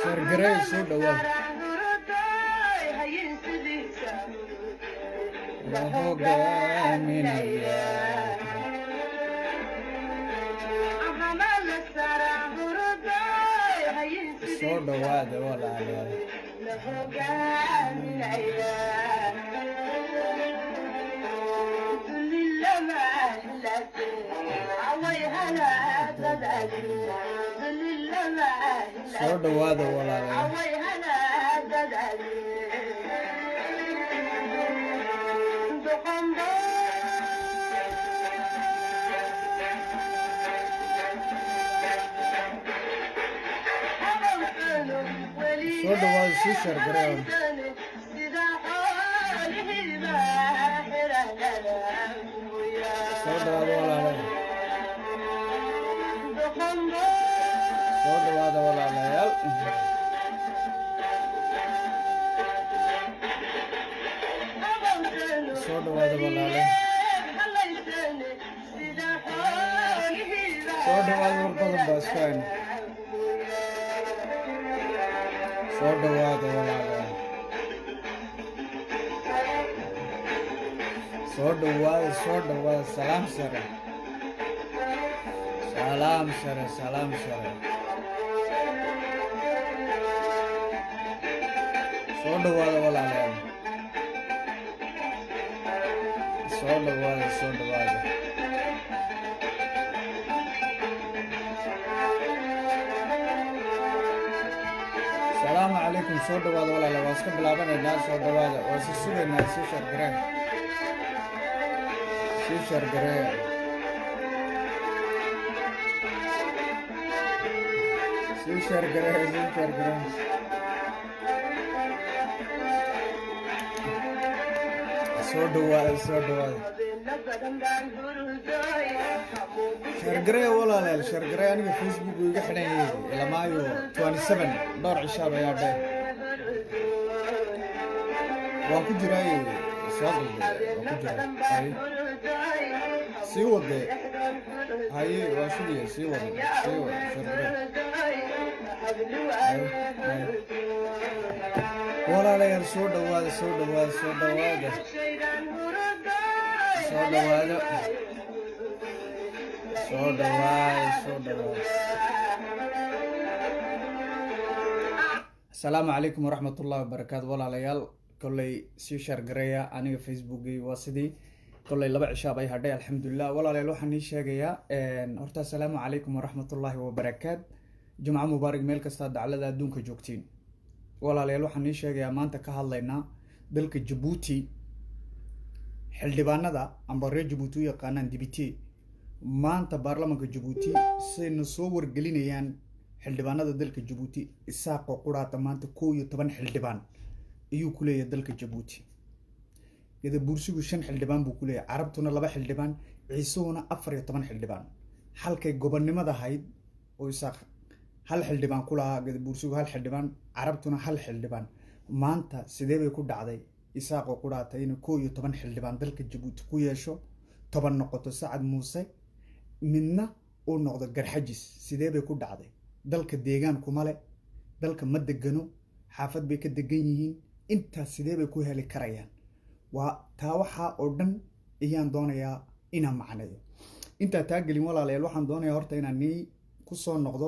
شرقري سو دوال لهوغا من سو دوال ولا لهوغا من soo dhawaada walaalayaal soo dhawaada sii shargareeyo soo dhawaada walaalayaal soo dhawaada walaalayaal soo dhawaada walaalayaal soo dhawaada warbadan baaskaan soo dhawaada walaalayaal soo dhawaada salaam sare salaam sare salaam sare soo dhawaada walaalayaal soo dhawaada soo dhawaada salaamu calaykum soo dhawaada walaalayaal waa iska bilaabanaynaa soo dhawaada waa si sugaynaa sii shargareen sii shargareen sii shargareen sii shargareen soo dhawaada soo dhawaada shargaree walaalayaal shargaree aniga facebook iga xidhan yahay ilamaayo 27 dhowr cishaab ayaa dhe waan ku jiray soo qalday waan ku jiray sii wade haye waa shugiya sii wade shargaree walaalayaal soo dhawaada soo dhawaada soo dhawaada soo dhawaada soo dhawaada soo dhawaada asalaamu calaykum waraxmatullahi wabarakaatu walaalayaal kolley sii shargareeya aniga facebookii waa sidii kolley 2 cishaab ay hadhay alxamdulilah walaalayaal waxaan ii sheegayaa horta asalaamu calaykum waraxmatullahi wabarakaatu jumco mubaarak meel kasta daclada adduunka joogtiin walaalayaal waxaan ii sheegayaa maanta ka hadlaynaa dalka Djibouti xildhibaanada amba reer Djibouti u yaqaanaan dibiti maanta baarlamaanka Djibouti sayna soo wargelinayaan xildhibaanada dalka Djibouti isaaqo quraata maanta 11 xildhibaan ayuu ku leeyahay dalka Djibouti iyada bursigu 5 xildhibaan buu ku leeyahay carabtuna 2 xildhibaan ciisuuna 14 xildhibaan halkay gobonnimada ahayd oo isaaq hal xildhibaan ku lahaa iyada bursigu hal xildhibaan carabtuna hal xildhibaan maanta sidee bay ku dhacday isaaqo quraata inuu 11 xildhibaan dalka Djibouti ku yeesho 10 noqoto Sacad Muuse midna uu noqdo Garxajis sidee bay ku dhacday dalka deegaan kuma le dalka ma degano xaafad bay ka degan yihiin inta sidee bay ku heli karayaan waa taa waxa oo dhan ayaan doonayaa inaan macnayo inta taagelin walaalayaal waxaan doonayaa horta inaan ku soo noqdo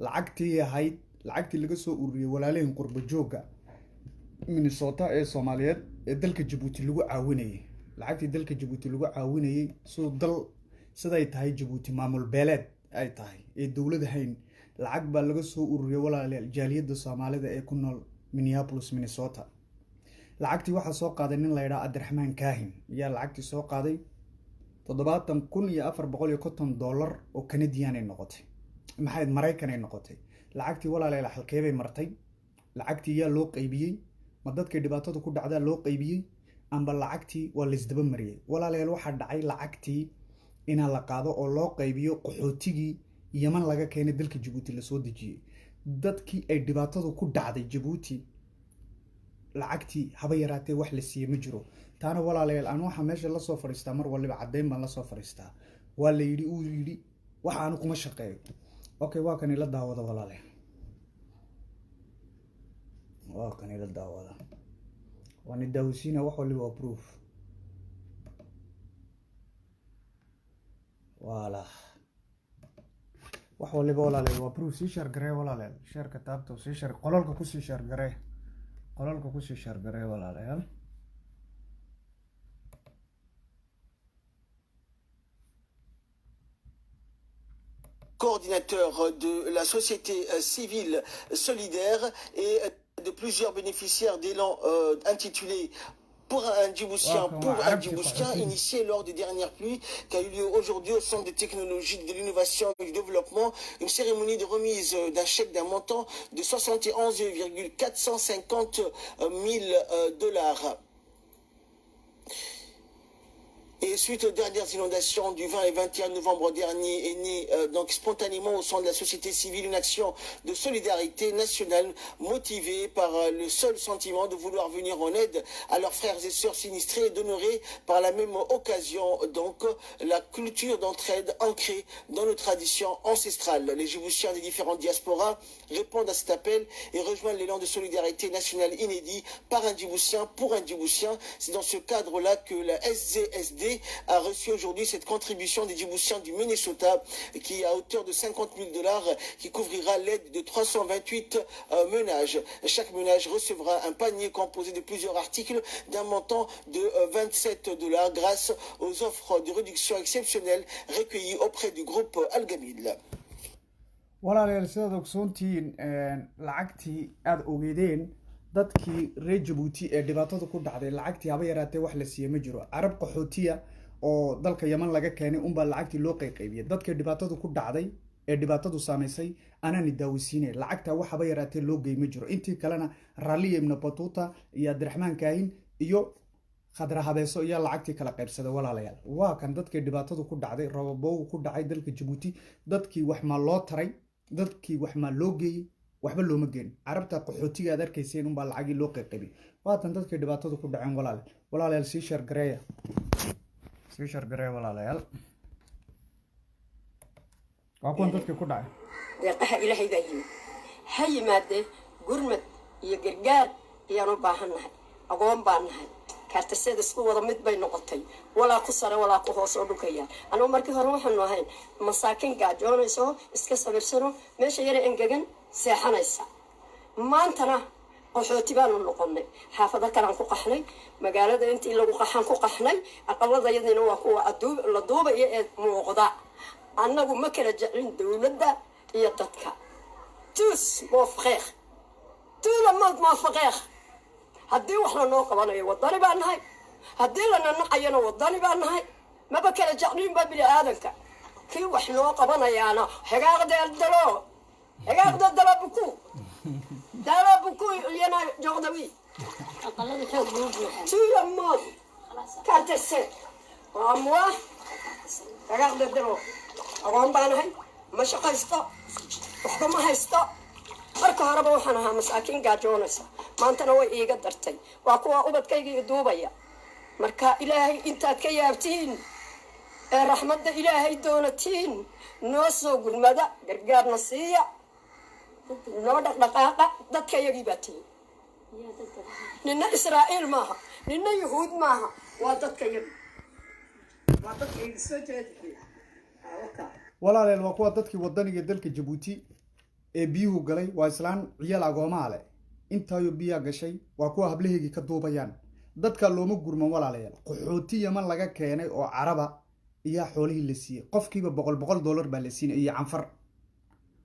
lacagtii laga soo ururiyay walaalaheen qurbo jooga Minnesota ee Soomaaliyeed ee dalka Djibouti lagu caawinayay lacagtii dalka Djibouti lagu caawinayay soo dal siday tahay Djibouti maamul beeleed ay tahay ee dawladda hayn lacag baa laga soo ururiyay walaalayaal jaaliyadda Soomaalida ee ku nool Minneapolis Minnesota lacagtii waxa soo qaaday nin la yiraahdo Abdiraxmaan Kaahin ayaa lacagtii soo qaaday $7,450 oo Canadian ay noqotay maxay Mareykan ay noqotay lacagtii walaalayaal halkee bay martay lacagtii yaa loo qaybiyay ma dadkii dhibaatadu ku dhacdaa loo qaybiyey amba lacagtii waa la isdaba mariyey walaalayaal waxaa dhacay lacagtii inaa la qaado oo loo qaybiyo qaxootigii yaman laga keenay dalka jabuuti lasoo dejiyey dadkii ay dhibaatadu ku dhacday jabuuti lacagtii haba yaraatee wax la siiyey ma jiro taana walaalayaal aan waxaa meesha lasoo fadhiistaa mar waliba caddayn baan lasoo fadhiistaa waa la yidhi uu yidhi waxa aanu kuma shaqeeyo okay waa kan ila daawada walaalayaal waa kan ila daawada waana daawisiina wax waliba waa proof wala wax waliba walaalayaal waa proof sii share garee walaalayaal share-ka taabto sii share qololka ku sii share garee qololka ku sii share garee walaalayaal coordinateur de la société civile solidaire et de plusieurs bénéficiaires d'élan intitulé pour un Djiboutien initié lors des dernières pluies qui a eu lieu aujourd'hui au Centre de technologie, de l'innovation et du développement, une cérémonie de remise d'un chèque d'un montant de 71,450 $. Et suite aux dernières inondations du 20 et 21 novembre dernier, est née donc spontanément au sein de la société civile une action de solidarité nationale motivée par le seul sentiment de vouloir venir en aide à leurs frères et sœurs sinistrés et d'honorer par la même occasion donc la culture d'entraide ancrée dans nos traditions ancestrales. Les Djiboutiens des différentes diasporas répondent à cet appel et rejoignent l'élan de solidarité nationale inédit par un Djiboutien pour un Djiboutien. C'est dans ce cadre-là que la SZSD a reçu aujourd'hui cette contribution des Djiboutiens du Minnesota qui est à hauteur de 50 000 $, qui couvrira l'aide de 328 ménages. Chaque ménage recevra un panier composé de plusieurs articles d'un montant de 27 $ grâce aux offres de réduction exceptionnelles recueillies auprès du groupe Al-Gamil. walaalayaal sidaad ogsoontihiin lacagtii aada ogeedeen dadkii reer jabuuti ee dhibaatada ku dhacday lacagtii haba yaraatee wax la siiyey ma jiro carab qaxootiya oo dalka yaman laga keenay unbaa lacagtii loo qayqaybiyey dadkii dhibaatadu ku dhacday ee dhibaatadu saamaysay anaani daawisiinay lacagta wax haba yaraatee loo geey ma jiro intii kalena ralliya ibna batuuta iyo abdiraxmaan kaahin iyo khadra habeeso iyo lacagtii kala qaybsaday walaalayaal waa kan dadkii dhibaatadu ku dhacday rababowgu ku dhacay dalka jabuuti dadkii wax ma loo taray dadkii wax ma loo geeyey waxba looma geen carabta qaxootiga aad arkayseen unbaa lacagii loo qayqaybiyey waatan dadkii dhibaatadu ku dhaceen walaalayaal sii share gareeya walaalayaal waa kuwan dadkii ku dhacay deeqaha ilaahay baa yimid ha yimaadee gurmad iyo gargaar ayaan u baahannahay agoon baan nahay kaartaseeda isku wada mid bay noqotay walaa ku sare walaa ku hoos oo dhukayaan anugu markii hore waxaanu ahayn masaakin gaajoonayso iska sabirsano meesha yara engegan seexanaysa maantana qaxooti baanu noqonnay xaafado kalaan ku qaxnay magaalada intii lagu qaxan ku qaxnay aqalladayadiina waa kuwa la duubaya ee muuqda annagu ma kala jeclin dowladda iyo dadka tous mon frère tout le monde mon frère haddii wax lanoo qabanayo wadani baan nahay haddii lana nacayana wadani baan nahay maba kala jeclin baa bini aadanka kii wax noo qabanayaana hagaaqdeeldalo buku dalo buku yana joogdawi tout le monde kaartase waa moi hagaaqdeeldalo agoon baan nahay ma shaqaysto waxba ma haysto marka horeba waxaan ahaa masaakiin gaajoonaysa maantana way iiga dartay waa kuwa ubadkayga i duubaya marka ilaahay intaad ka yaabtiin ee raxmadda ilaahay doonatiin noo soo gurmada gargaarna siiya noo dhaqdhaqaaqa dadka iyagii baa tihin nina israa'iil maaha nina yuhuud maaha waa dadka iyagi waa dadka igi soo jeedi walaalayaal waa kuwa dadkii wadaniga dalka jabuuti ee biyuhu galay waa islaan ciyaal agoomaa leh intaayo biyaa gashay waa kuwa hablaheygii ka duubayaan dadka looma gurman walaalayaal qaxooti yaman laga keenay oo caraba iyaa xoolihii la siiyey qofkiiba $100 baa la siinay iyo canfar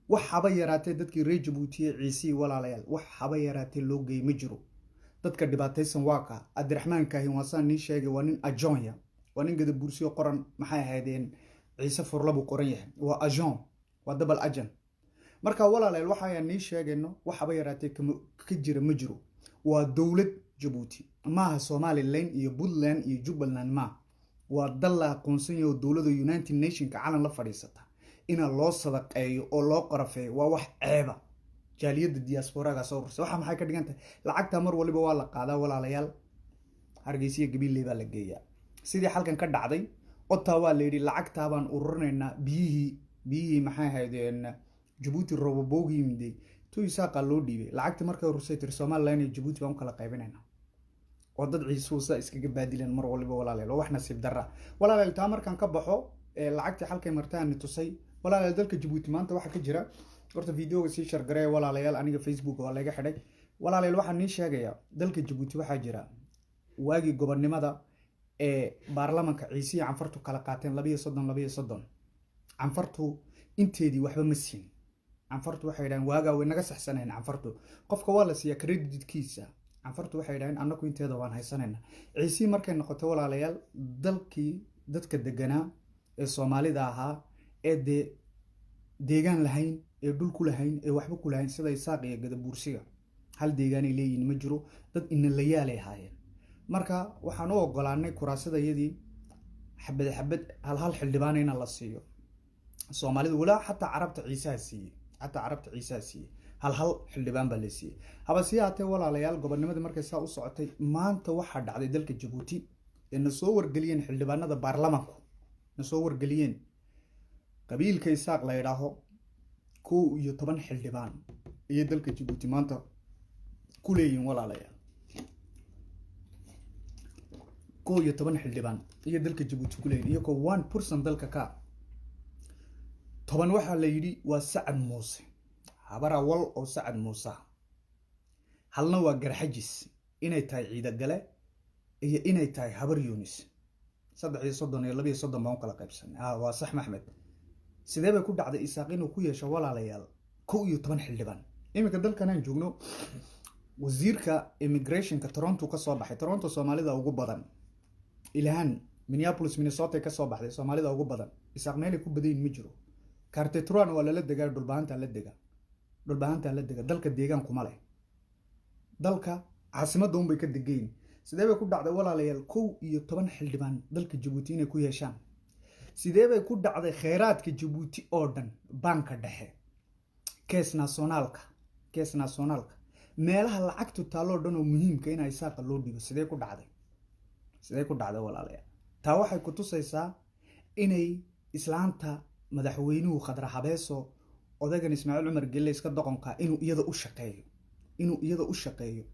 wax haba yaraatee dadkii reer jabuuti ee ciisii walaalayaal wax haba yaraatee loo geey ma jiro dadka dhibaataysan waa ka abdiraxmaan kaahin waasaan nii sheegay waa nin ajonya waa nin gada bursiyo qoran maxay ahaydeen ciise furla buu qoran yahay waa ajon waa double agent marka walaalayaal waxayaan nii sheegayno wax haba yaraatee ka jira ma jiro ودولة جيبوتي ما سوماليلاند iyo Puntland iyo Jubaland ma waa dal la aqoonsan yahay dawladda United Nations calan la fadhiisata ina loo sadaqeeyo oo loo qarafeeyo waa wax ceeba jaaliyada diaspora-ga soo urursa waxa maxay ka dhigantay lacagta mar waliba waa la qaadaa walaalayaal hargeysa gabiley baa la geeyaa sidii halkan ka dhacday Ottawa la yiri lacagta baan ururinaynaa biyihii maxay ahaydeen Djibouti robobogi yimday tu isaaqa loo dhiibay lacagta markay urursay tir Soomaaliland iyo Djibouti baan kala qaybinaynaa oo dad ciisuusa iskaga baadileen mar waliba walaalayaal wax nasiib darra walaalayaal taa markan ka baxo lacagta halkay martaan tusay walaalayaal dalka Djibouti maanta waxa ka jira horta video si share garay walaalayaal aniga Facebook waa laga xidhay walaalayaal waxa nii sheegaya dalka Djibouti waxa jira waagi gobernimada baarlamaanka ciisiya canfartu kala qaateen 232 canfartu inteedii waxba ma siin canfartu waxay yiraahdeen waaga way naga saxsaneen canfartu qofka waa la siiya creditkiisa canfartu waxay yiraahdeen annagu inteeda waan haysanayna ciisi markay noqoto walaalayaal dalkii dadka deganaa ee Soomaalida ahaa ee deegaan lahayn ee dhul ku lahayn ee waxba ku lahayn sida Isaaq iyo Gadabuursiga hal deegaan ay leeyihiin ma jiro dad in la yaalay haayeen marka waxaan u ogolaanay kuraasadayadii xabad hal xildhibaan in la siiyo Soomaalida wala hatta Carabta Ciisa siiyay hal xildhibaan baa la siiyay haba siyaatay walaalayaal gobernimada markay saa u socotay maanta waxa dhacday dalka Djibouti in soo wargeliyeen xildhibaanada baarlamaanku soo wargeliyeen qabiilka Isaaq la yiraahdo 11 xildhibaan iyo dalka Djibouti maanta ku leeyihiin walaalayaal 11 xildhibaan iyo dalka Djibouti ku leeyihiin iyo 1% dalka ka toban waxa la yiri waa Sacad Muuse habara wal oo Sacad Muuse halna waa Garxajis inay tahay ciida gale iyo inay tahay habar Yunis 332 baan kala qaybsan waa sax Maxmed sidee bay ku dhacday Isaaq inuu ku yeesho walaalayaal 11 xildhibaan imika dalkan aan joogno wasiirka immigration-ka Toronto ka soo baxay Toronto Soomaalida ugu badan ilahan Minneapolis Minnesota ka soo baxday Soomaalida ugu badan Isaaq meel ku badan ma jiro Cartetron wala la degaa dhulbaanta la dega dalka deegaan kuma leh dalka caasimada bay ka degayn sidee bay ku dhacday walaalayaal 11 xildhibaan dalka Djibouti inay ku yeeshaan sidee bay ku dhacday kheyraadka Djibouti oo dhan banka dhexe kees nationalka meelaha lacagtu taalo dhan oo muhiimka in ay Isaaq loo dhigo sidee ku dhacday walaalayaal taa waxay ku tusaysaa inay islaanta madaxweynuhu Khadra Habeeso odagan Ismaaciil Umar Gelle iska doqonka inuu iyada u shaqeeyo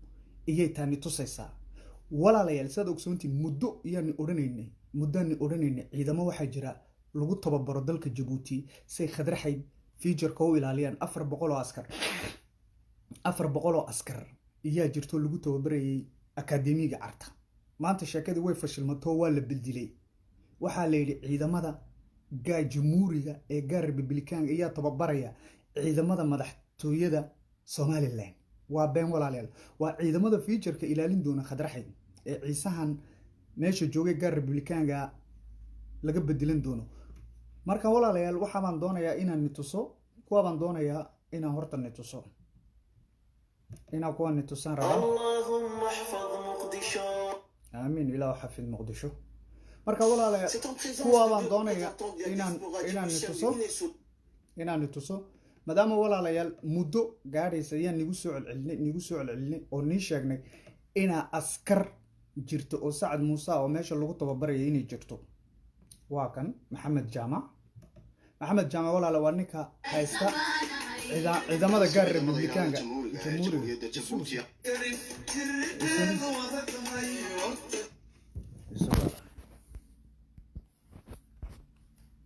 iyay taani tusaysaa walaalayaal sida ogsoontii muddo oranayna ciidamo waxa jira lagu tababaro dalka Djibouti say Khadraxay feature-ka u ilaaliyaan 400 oo askar iyaa jirto lagu tababarayay akadeemiga Carta maanta sheekadii way fashilmato waa la beddelay waxa la yiri ciidamada jamhuuriga ee gaar Republican ayaa tababaraya ciidamada madaxtooyada Somaliland waa been walaalayaal waa ciidamada feature-ka ilaalin doona Khadraxay ee ciisahan meesha joogay gaar Republican-ga laga bedelan doono marka walaalayaal waxa baan doonayaa inaan nituso kuwa baan doonayaa inaan horta nituso inaan kuwa nitusan rabo Allahumma ihfaz Muqdisho aamin ilaahu xafid Muqdisho marka walaalayaal kuwa baan doonayaa inaan nituso maadaama walaalayaal muddo gaadhaysa ayaan nigu soo celcelinay oo nii sheegnay ina askar jirto oo Sacad Muuse oo meesha lagu tababarayay inay jirto waa kan Maxamed Jaamac walaalayaal waa ninka haysta ciidamada gaar Republican-ga jamhuuriyadda Djibouti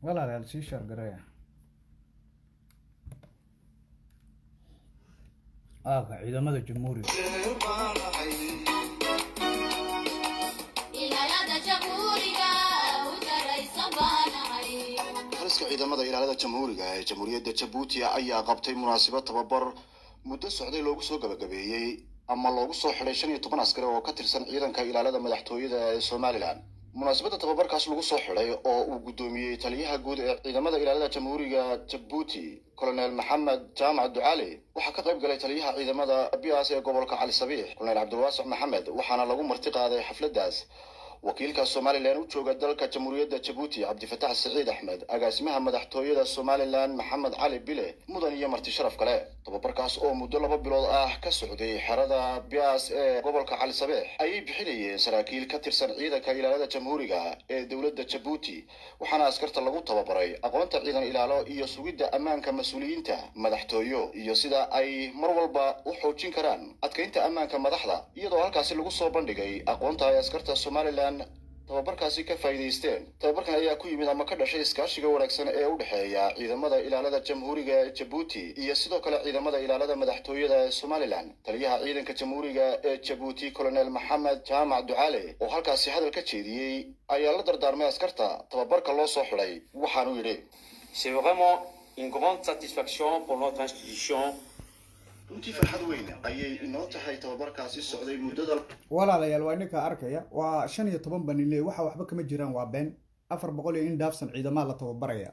walaalayaal sii share gareeya ciidamada jamhuuriyadda ciidamada ilaalada jamhuuriga ee jamhuuriyadda Djibouti ayaa qabtay munaasabad tababar muddo socday loogu soo gabagabeeyay ama loogu soo xidhay 15 askari oo ka tirsan ciidanka ilaalada madaxtooyada ee Somaliland munaasabadda tababarkaas lagu soo xidhay oo uu guddoomiyey taliyaha guud ee ciidamada ilaalada jamhuuriga jabuuti colonel maxamed jaamac ducaale waxaa ka qayb galay taliyaha ciidamada bias ee gobolka cali sabiix colonel cabdulwaasic maxamed waxaana lagu marti qaaday xafladdaas wakiilka somalilan u jooga dalka jamhuuriyadda jabuuti cabdifatax siciid axmed agaasimaha madaxtooyada somalilan maxamed cali bile mudan iyo marti sharaf kale tababarkaas oo muddo 2 bilood ah ka socday xerada bias ee gobolka cali sabiix ayay bixinayeen saraakiil ka tirsan ciidanka ilaalada jamhuuriga ee dowladda jabuuti waxaana askarta lagu tababaray aqoonta ciidan ilaalo iyo sugidda ammaanka mas'uuliyiinta madaxtooyo iyo sida ay mar walba u xoojin karaan adkeynta ammaanka madaxda iyadoo halkaasi lagu soo bandhigay aqoonta ay askarta somalilan tababarkaasi ka faa'iideysteen tababarkan ayaa ku yimid ama ka dhashay iskaashiga wanaagsan ee u dhexeeya ciidamada ilaalada jamhuuriga ee jabuuti iyo sidoo kale ciidamada ilaalada madaxtooyada ee somalilan taliyaha ciidanka jamhuuriga ee jabuuti colonel maxamed jaamac ducaale oo halkaasi hadal ka jeediyey ayaa la dardaarmay askarta tababarka loo soo xidhay waxaanu yidhi c'est vraiment une grande satisfaction pour notre institution runtii farxad weyn ayay inoo tahay tababarkaasi socday muddada walaalayaal waa ninka arkaya waa 15 banile waxa waxba kama jiraan waa been 400 in dhaafsan ciidamada la tababaraya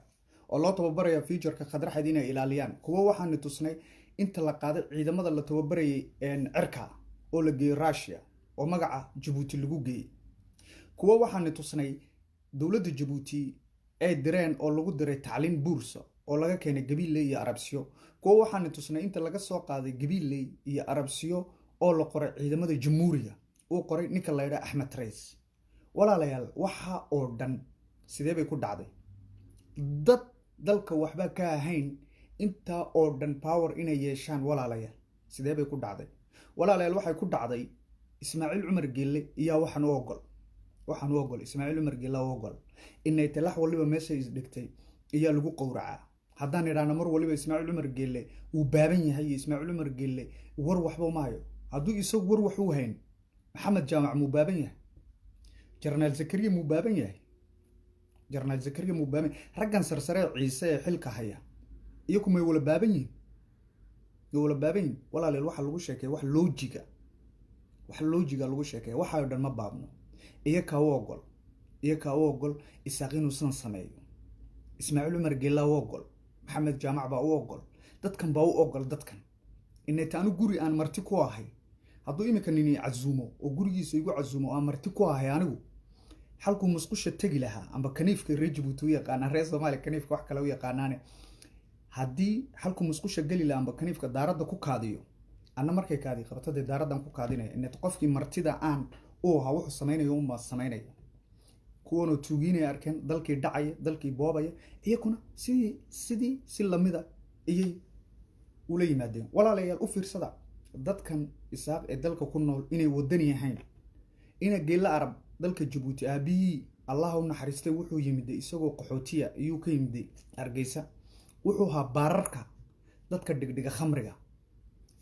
oo loo tababaraya featureka khadraxad inay ilaaliyaan kuwa waxaan tusnay inta la qaaday ciidamada la tababarayay cirka oo la geeyay Russia oo magaca Djibouti lagu geeyay kuwa waxaan tusnay dawladda Djibouti ee direen oo lagu diray tacliin buurso oo laga keenay Gabiley iyo Arabsiyo kuwa waxaan tusnay inta laga soo qaaday Gabiley iyo Arabsiyo oo la qoray ciidamada jamhuuriga oo qoray ninka la yiraahdo Ahmed Reis walaalayaal waxa oo dhan sidee bay ku dhacday dad dalka waxba ka ahayn inta oo dhan power inay yeeshaan walaalayaal sidee bay ku dhacday walaalayaal waxay ku dhacday Ismaaciil Cumar Geelle iyo waxaan u ogol Ismaaciil Cumar Geelle oo ogol inay talax waliba meesha is dhigtay iyo lagu qowracaa haddaan idhaahno mar waliba Ismaaciil Cumar Geelle uu baaban yahay Ismaaciil Cumar Geelle war waxba ma hayo hadduu isagu war wax u hayn maxamed jaamac muu baaban yahay General Zakariya muu baaban yahay General Zakariya muu baaban raggan sarsare ciise ee xilka haya iyo kuma wala baaban yihiin walaalayaal waxa lagu sheekay wax loojiga lagu sheekay waxa dhan ma baabno iyo ka ogol isaaqinu san sameeyo Ismaaciil Cumar Geelle oo ogol maxamed jaamac baa u ogol dadkan baa u ogol dadkan inay taanu guri aan marti ku ahay hadduu imika nini cazuumo oo gurigiisa igu cazuumo aan marti ku ahay anigu halku musqusha tagi lahaa amba kaniifka reer Djibouti u yaqaan reer Soomaali kaniifka wax kale u yaqaanaane haddii halku musqusha gali lahaa amba kaniifka daaradda ku kaadiyo anna markay kaadi qabtay daaradan ku kaadinaya in qofkii martida aan oo ha wuxuu sameeyo kuwana tuugiinay arkeen dalkii dhacay dalkii boobaya iyakuna si lamida iyay u la yimaadeen walaalayaal u fiirsada dadkan isaaq ee dalka ku nool inay wadan yahayn ina Geelle Arab dalka Djibouti aabii Allah u naxariistay wuxuu yimid isagoo qaxootiya iyo ka yimid Hargeysa wuxuu ha baararka dadka dhigdhiga khamriga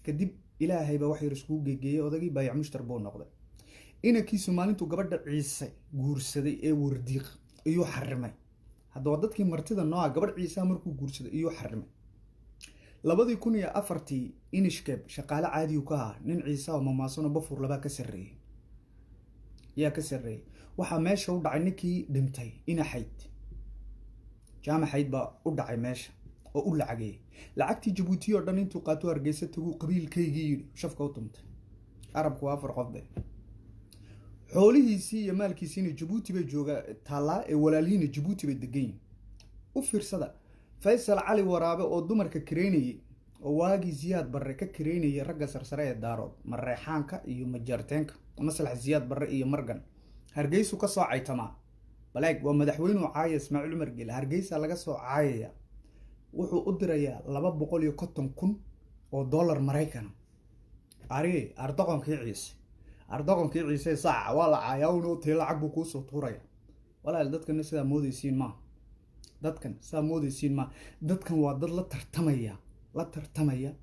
kadib Ilaahay ba wax yar isku geeyay odagii baayac mushtar buu noqday inakii Soomaalidu gabadha ciise guursaday ee wardiiq iyo xarimay haddaba dadkii martida nooca gabadh ciise markuu guursaday iyo xarimay 2004 inishkeeb shaqaale caadi ka ah nin ciise oo mamaasan bafur laba ka sareeyay waxa meesha u dhacay ninkii dhintay ina xayd jaamac xayd ba u dhacay meesha oo u lacagtii Djibouti oo dhan intuu qaato Hargeysa tagu qabiilkaygii shafka u tumtay arabku waa afar qof xoolihiisii iyo maalkiisii Djibouti bay jooga taala ee walaalhiina Djibouti bay degan u fiirsada Faysal Cali Waraabe oo dumarka kareynayay oo waagi Ziyaad Barre ka kareynayay ragga sarsare ee daarood mareexaanka iyo majarteenka maslax Ziyaad Barre iyo Margan Hargeysa ka soo caytama balaag waa madaxweynuhu caaya Ismaaciil Cumar Geelle Hargeysa laga soo caayaya wuxuu u dirayaa 250,000 oo dollar Mareykan ardaqonkii ciise saaca waa la caayaawno tii lacag buu ku soo tuuraya walaal dadkan sida moodaysiin ma dadkan waa dad la tartamaya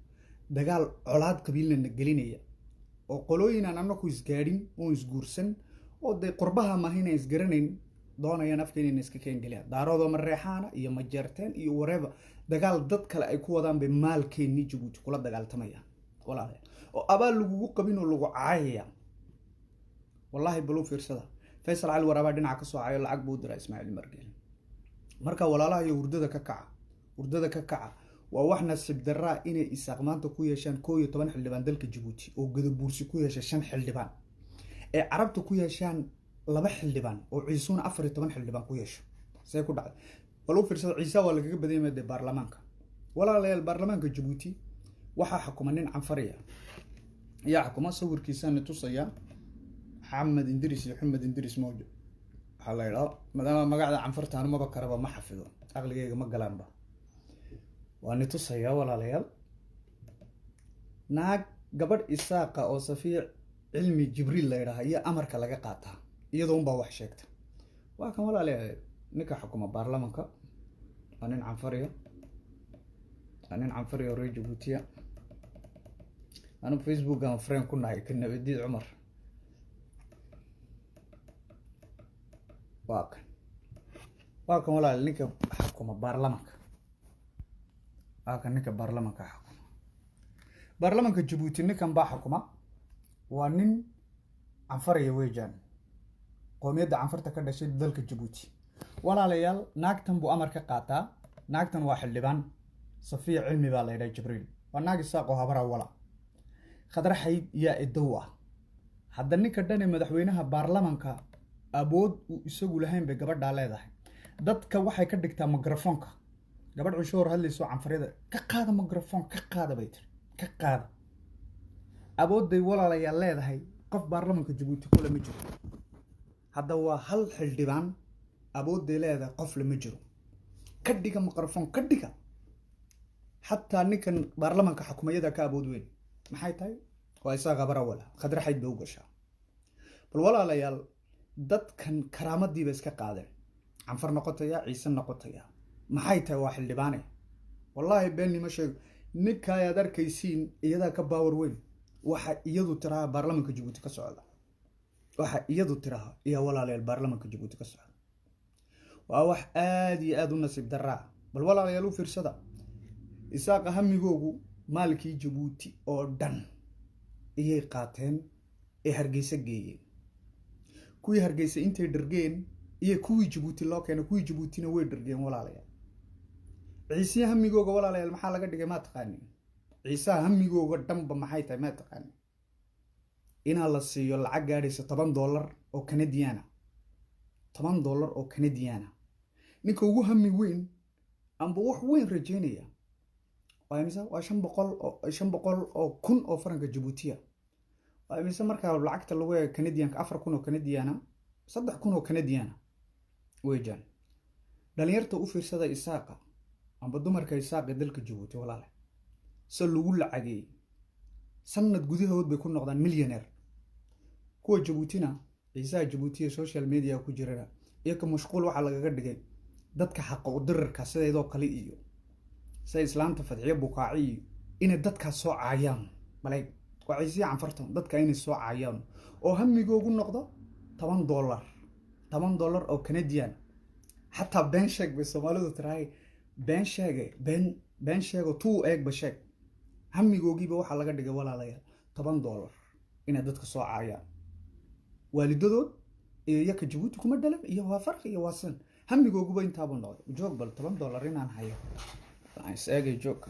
dagaal colaad qabiilna gelinaya oo qolooyin aan annagu isgaadhin oo isguursan oo day qurbaha ma hayna isgaranayn doonayaan afkeenina iska keen galiya daaroodo mareexaana iyo majarteen iyo wareeba dagaal dad kale ay ku wadaan bay maalkeeni Djibouti kula dagaaltamayaan walaal oo abaal lagu qabin oo lagu caayaya والله بلو فرصة faysal cali waraabaa dhinaca ka soo cayo lacag buu diraa ismaaciil margeel marka walaalaha iyo hurdada ka kaca waa wax nasiib daraa inay isaaq maanta ku yeeshaan 11 xildhibaan dalka Djibouti oo gadabuursi ku yeesha 5 xildhibaan ee carabta ku yeeshaan 2 xildhibaan oo ciisuuna 14 xildhibaan ku yeesho say ku dhacday walu fiirsado ciisa waa lagaga badiyay baarlamaanka walaalayaal baarlamaanka Djibouti waxa xukuma nin canfariya yaa xukuma sawirkiisana tusaya محمد إندريس موجود حلا يلا مدام ما قاعد عن فرتان ما بكره ما حفظه أغلى ما قلنا به وأنا تصيا ولا ليال ناق قبل إساق أو صفيع علمي جبريل لا يراه هي أمر كلا قاطع يدوم بوح شكت وكم ولا ليال نكح حكومة برلمانك أنا عن فريق ريج جبوتيا أنا بفيسبوك أنا فريم كنا بدي عمر واكن ولا ليك حكومة برلمانك واكن نك برلمانك حكومة برلمانك جيبوتي نكن با حكومة وانين عنفر يويجان قومية عنفرتا كدشي دلك جيبوتي ولا ليال ناكتن بو أمر كقاطع ناكتن واحد لبان صفية علمي بالله جبريل وناق الساقو هبرا ولا خضر حيد يا الدوا حدا نك داني مدحوينها برلمانك abood uu isagu lahayn bay gabadha leedahay dadka waxay ka dhigtaa microphone-ka gabadh cushuur hadlayso canfarida ka qaada microphone ka qaada bay tir ka qaada abooday walaalayaal leedahay qof baarlamaanka Djibouti kula ma jiro hadda waa hal xildhibaan abooday leedahay qof lama jiro ka dhiga microphone ka dhiga hatta ninkan baarlamaanka xukuumadda ka abood weyn maxay tahay waa isaga bara wala khadra xayd bay u gashaa bal walaalayaal dadkan karaamadii bay iska qaadeen canfar noqotaya ciise noqotaya maxay tahay waa xildhibaane wallahi been ma sheeg ninka ay arkaysiin iyada ka power weyn waxa iyadu tiraa baarlamaanka Djibouti ka socda waxa iyadu tiraa iyo walaalayaal baarlamaanka Djibouti ka socda waa wax aad iyo aad u nasiib daraa bal walaalayaal u fiirsada isaaqa hamigoogu maalkii Djibouti oo dhan iyay qaateen ee Hargeysa geeyeen kuwii Hargeysa intay dhargeen iyo kuwii Djibouti loo keenay kuwii Djiboutina way dhargeen walaalayaal ciise hamigooga walaalayaal maxaa laga dhigay ma taqaanin ciise hamigooga dhanba maxay tahay ma taqaanin ina la siiyo lacag gaadhaysa $10 oo Canadiana $10 oo Canadiana ninka ugu hami weyn amba wax weyn rajeynaya waa 500 oo kun oo faranka Djibouti mise markaa lacagta lagu eego Canadianka 4,000 oo Canadiana 3,000 oo Canadiana weeyaan dhalinyarta u fiirsada isaaqa amba dumarka isaaqa dalka Djibouti walaal soo lagu lacagay sanad gudahood bay ku noqdaan millionaire kuwa Djiboutina ciisaha Djibouti social media ku jirana iyaga mashquul waxa lagaga dhigay dadka xaq u dirarka sideedoo kale iyo say islaamta fadhiyo buqaaci inay dadka soo caayaan balay وعيسى عن فرتهم ضد كاين سوء عيان أو هم يجوا نقطة $8 أو كنديان حتى بنشك بالسومالي تراي بنشك بنشك وتو إيج بشك هم يجوا جيبوا حلا قد جوا ولا ليه $8 إن ضد سوء عيان والدود يك جبوت كم الدلم هو فرق يواصل هم يجوا جوا ينتابون نقطة جوك بل $8 إن هاي عايز إيج جوك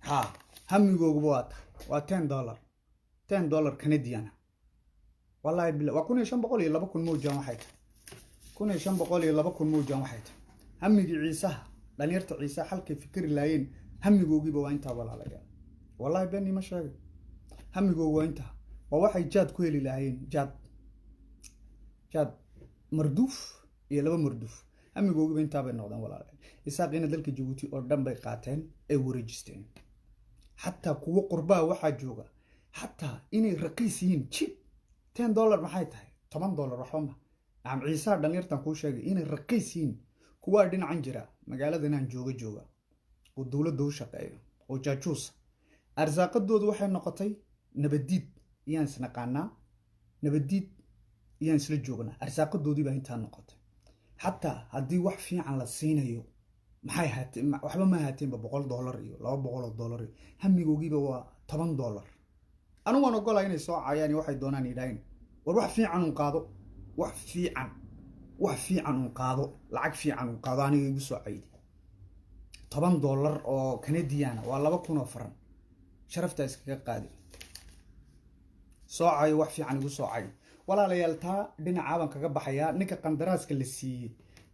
ها هميغو بوات $10 كنديانا والله بالله وكون شنبقول يلا بكون موجه واحد كون شنبقول يلا بكون موجه واحد هميغي عيسى دليرت عيسى حلك فكر لاين هميغو جيبوا انت ولا لا والله بني ما شاغ هميغو انت وواحد جاد كويلي لاين جاد مردوف يا لبا مردوف هميغو جيبوا انت بنودان ولا لا اساقينا دلك جيبوتي او دن باي قاتين اي وريجستين حتى كوا قربا waxaa jooga حتى inay raqiisiin chip $10 maxay tahay $10 waxba am ciisa dhalinyartan ku sheegay inay raqiisiin kuwa dhinacan jira magaalada inaan jooga oo dawladda u shaqeeyo oo jaajuus arsaaqadoodu waxay noqotay nabadiid iyaan isnaqaanaa nabadiid iyaan isla joognaa arsaaqadoodii baa inta noqotay حتى haddii wax fiican la siinayo maxay haatay waxba ma haateen $100 iyo $200 hamigoogiiba waa $10 anu waan ogolaa inay soo caayaan waxay doonaan ilaahin wax fiican un qaado wax fiican un qaado lacag fiican un qaado aniga igu soo caydi $10 oo Canadian waa 2,000 oo faran sharafta iskaga qaadi soo cay wax fiican igu soo cay walaalayaal taa dhinaca baan kaga baxayaa ninka qandaraaska la siiyay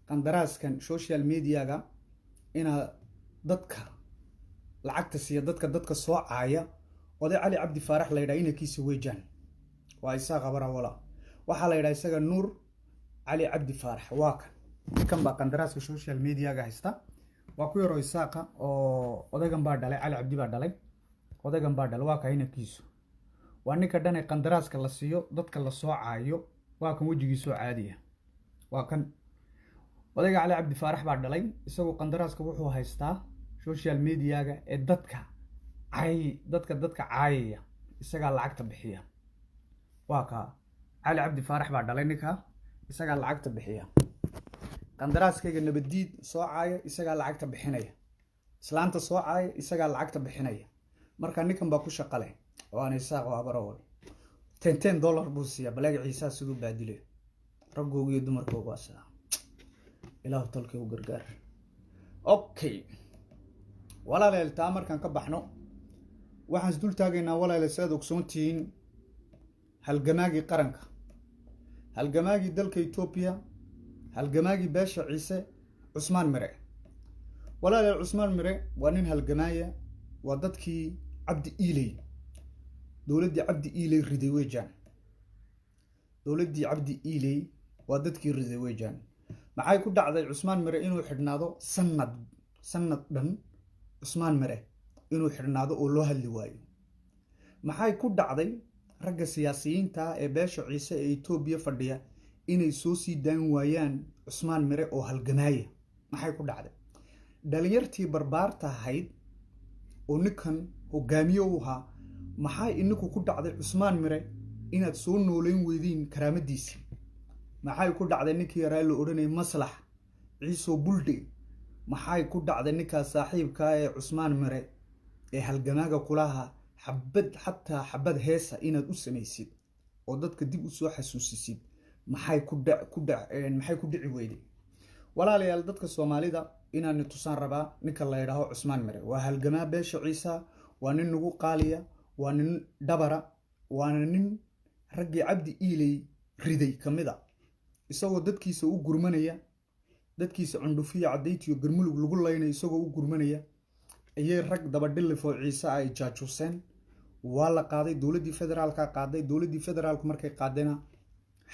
qandaraaskan social media-ga ina dadka lacagta siiya dadka soo caaya oday cali cabdi faarax la yiraahdo inankiisa weejaan waa isaga qabara wala waxa la yiraahdaa isaga nuur cali cabdi faarax waa kan ba qandaraaska social media-ga haysta waa ku yaro isaaqa oo odaygan baa dhalay cali cabdi baa dhalay odaygan baa dhalay waa ka inankiisa waa ninka dhan ee qandaraaska la siiyo dadka la soo caayo waa kan wajigiisa caadiya waa kan odayga cali cabdi faarax baa dhalay isagoo qandaraaska wuxuu haystaa social media-ga ee dadka caayaya isagaa lacagta bixiya waa ka cali cabdi faarax baa dhalay ninka isagaa lacagta bixiya qandaraaskayga nabadiid soo caaya isagaa lacagta bixinaya islaanta soo caaya isagaa lacagta bixinaya marka ninkan baa ku shaqale waana isaaq waa barawal $10 buu siiya balaag ciisa sidoo baadile ragoogu iyo dumarkoogu asaa ilaahu tolkay u gargaar okay walaalayaal taa markaan ka baxno waxaan isdul taagaynaa walaalayaal saad ogsoontihiin halgamaagii qaranka halgamaagii dalka Ethiopia halgamaagii beesha ciise Cusmaan Mire walaalayaal Cusmaan Mire waa nin halgamaaya waa dadkii cabdi iilay dowladii cabdi iilay riday weejaan dowladii cabdi iilay waa dadkii riday weejaan maxay ku dhacday Cusmaan Mire inuu xidhnaado sanad dhan Cusmaan Mire inuu xidhnaado oo loo hadli waayo maxay ku dhacday ragga siyaasiyiinta ee beesha ciise ee Ethiopia fadhiya inay soo sii daan waayaan Cusmaan Mire oo halgamaaya maxay ku dhacday dhalinyartii barbaarta ahayd oo ninkan hogaamiye u ahaa maxay ininku ku dhacday Cusmaan Mire inaad soo nooleyn weydin karaamadiisa maxay ku dhacday ninkii yaraa la oranay maslax ciiso bulde maxay ku dhacday ninka saaxiibka ee Cusmaan Mire ee halgamaaga kulaha xabad heesa inaad u samaysid oo dadka dib u soo xasuusisid maxay ku dhici weyday walaalayaal dadka Soomaalida inaan tusaan rabaa ninka la yiraahdo Cusmaan Mire waa halgamaa beesha ciisa waa nin nagu qaaliya waa nin dabara waa nin raggi cabdi iilay riday kamida isagoo dadkiisa u gurmanaya dadkiisa cundhufiya cadaytiyo garmulug lagu laynay isagoo u gurmanaya ayay rag dabadhilifo ciise ay jaajuuseen waa la qaaday dowladii federaalka qaaday dowladii federaalku markay qaadena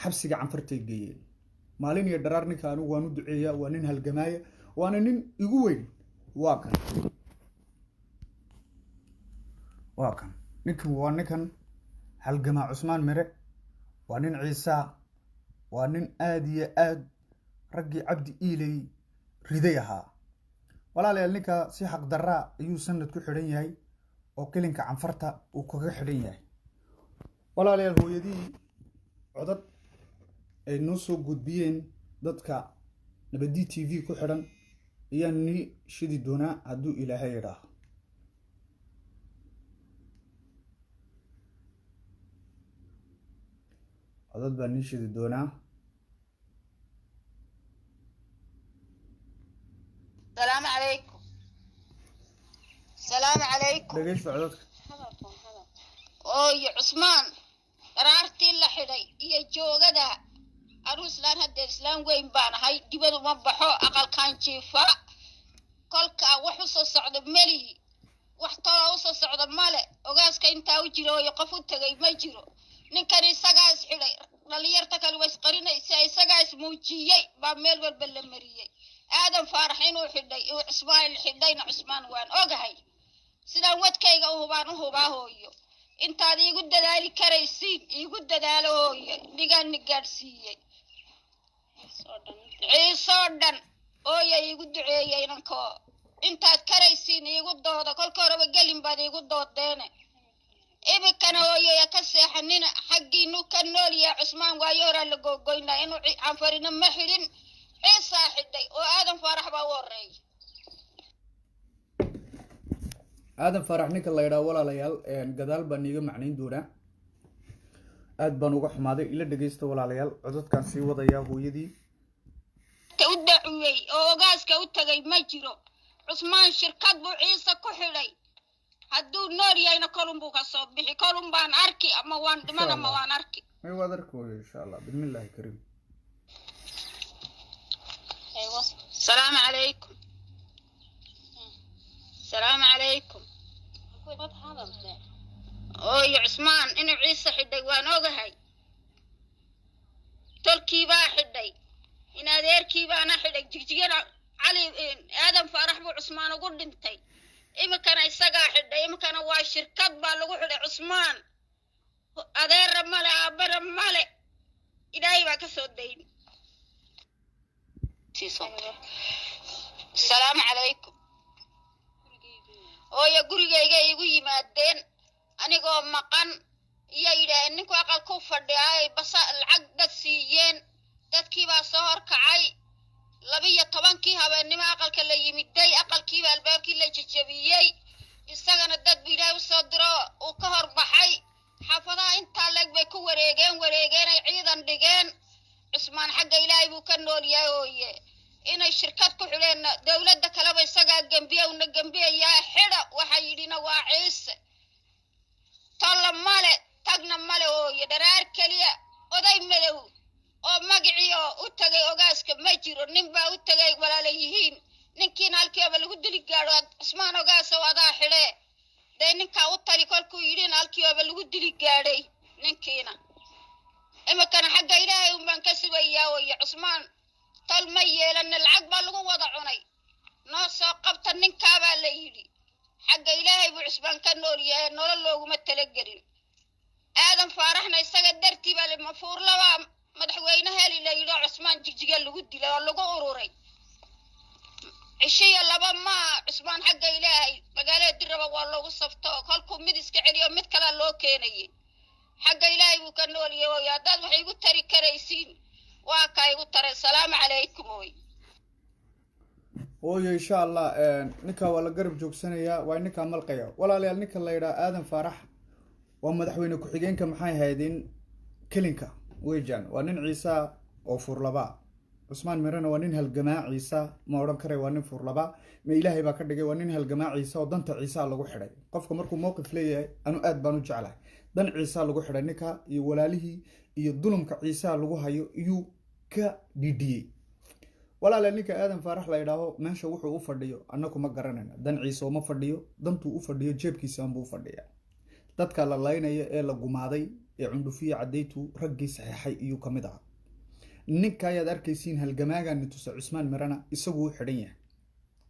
xabsiga canfartay geeyeen maalin iyo dharaar ninka anigu waan u duceeyaa waa nin halgamaaya waana nin igu weyn waa kan ninkan halgamaa Cusmaan Mire waa nin ciise waa nin aad iyo aad raggi cabdi iilay riday ahaa walaalayaal ninka si xaq darra ayuu sanad ku xidhan yahay oo kilinka canfarta uu kaga xidhan yahay walaalayaal hooyadii codad ay noo soo gudbiyeen dadka nabadii TV ku xidhan ayaan ni shidi doonaa hadduu ilaahay yidhaaho codad baan ni shidi doonaa السلام عليكم دقيش في عددك اوي عثمان قرارتي لا خداي iyo joogada aruslan hadda islaan weyn baan ahay dibadu ma baxo aqal kan jiifa kolka wax u soo socdo mali wax tolo u soo socdo male ogaaska inta u jiro iyo qof u tagay ma jiro ninkan isaga is xidhay dhalinyarta kale way isqarinaysaa isaga is muujiyay baa meel walba la mariyay aadan faaraxin uu xidhay oo Ismaaciil xidhayna Cusmaan waan ogahay sidaan wadkayga u hubaa hooyo intaad igu dadaali karaysiin igu dadaalo hooyo dhigan gaarsiiyay ciisoo dhan ooya igu duceeyay inanko intaad karaysiin igu dooda kolka horeba gelin baad igu doodeene imikana hooyo ka seexanina xaggiinu ka nool yaa Cusmaan waayo hore la gogoynaa inuu canfarina ma xidhin ciise xidhay oo aadan faarax baa wareey aadan faarax ninka la yiraahdo walaalayaal gadaal baan iiga macnayn doonaa aad baan uga xumaaday ila dhageysta walaalayaal codadkan sii wadayaa hooyadii u dacway oo ogaaska u tagay ma jiro cusmaan shirkad buu ciise ku xidhay hadduu nool yahayna kolun buu ka soo bixi kolun baan arki ama waan dhiman ama waan arki may waad arki hooyo insha allah bismillaahi kariim السلام عليكم السلام عليكم يا عثمان إنه عيسى حدي وانوغهاي تركي با حدي إن أديركي با أنا حدي جيجينا علي آدم فرح بو عثمان وقول انتي إما كان يساقا حدي إما كان واي شركات با لغو حدي عثمان أدير رمالي أبا رمالي إلهي با كسو الدين السلام عليكم يا gurigayga igu yimaadeen anigoo maqan iyo yidhaaheen ninku aqal ku fadhiyay bas lacag dad siiyeen dadkii baa soo horkacay 12 habeenimo aqalka la yimiday aqalkii albaabkii la jajabiyay isagana dad biilay u soo diro uu ka horbaxay xaafadaha inta lag bay ku wareegeen ay ciidan dhigeen عثمان حق إلهي بوكان نول يا هوي إنا الشركات كحولين دولة كلابا يساقا جنبيا ونجنبيا يا حدا وحيدينا واعيس طلع مالي تقنا مالي هوي درار كليا وداي ملو أو مقعيو وتاقي أوغاسك مجيرو نمبا وتاقي ولا ليهين ننكين هالكيوبا لغدلي قارود عثمان أوغاسا وضا حدا داي ننكا وطاري كالكو يرين هالكيوبا لغدلي قاري ننكينا إما كان حق إلهي ومن كسب إياه يا عثمان طال مية لأن العقبة لغو وضعوني ناصا قبط النكابة الليلي حق إلهي بعثمان كان نوريا نور اللوغو متلقرين آدم فارحنا يستقى درتي بالمفور لوا مدحوينها ليلي عثمان جيجيجا لغو دي لغو أروري الشيء اللبا ما عثمان حق إلهي مقالة دربا واللوغو صفتو كالكم مدسك عليهم مدكلا لو كيني حق إلهي وكنول يا داد waxay igu tari karaysiin waa ka igu taray salaam alaykum ooyo insha Allah ninka wala garab joogsanaya waa ninka malqaya walaalayaal ninka la yiraahdo aadan farax waa madaxweyne ku xigeenka maxay haydin kilinka weejan waa nin ciisa oo furlaba Usmaan Mirana waa nin halgamaa ciisa ma oran karay waa nin furlaba ma ilaahay baa ka dhigay waa nin halgamaa ciisa oo danta ciisa lagu xidhay qofka markuu mowqif leeyahay anu aad baan u jeclahay dan ciisa lagu xidhay ninka iyo walaalihii iyo dulumka ciisa lagu hayo iyo ka dhidiyay walaala ninka aadan farax la yiraahdo meesha wuxuu u fadhiyo annagu ma garanayna dan ciisa ma fadhiyo dantu u fadhiyo jeebkiisa aan buu fadhiyaa dadka la laynaya ee la gumaaday ee cundufiya cadeytu raggii saxiixay iyo kamid ah ninka ayaad arkaysiin halgamaaga nitusa Usmaan Mirana isagu u xidhan yahay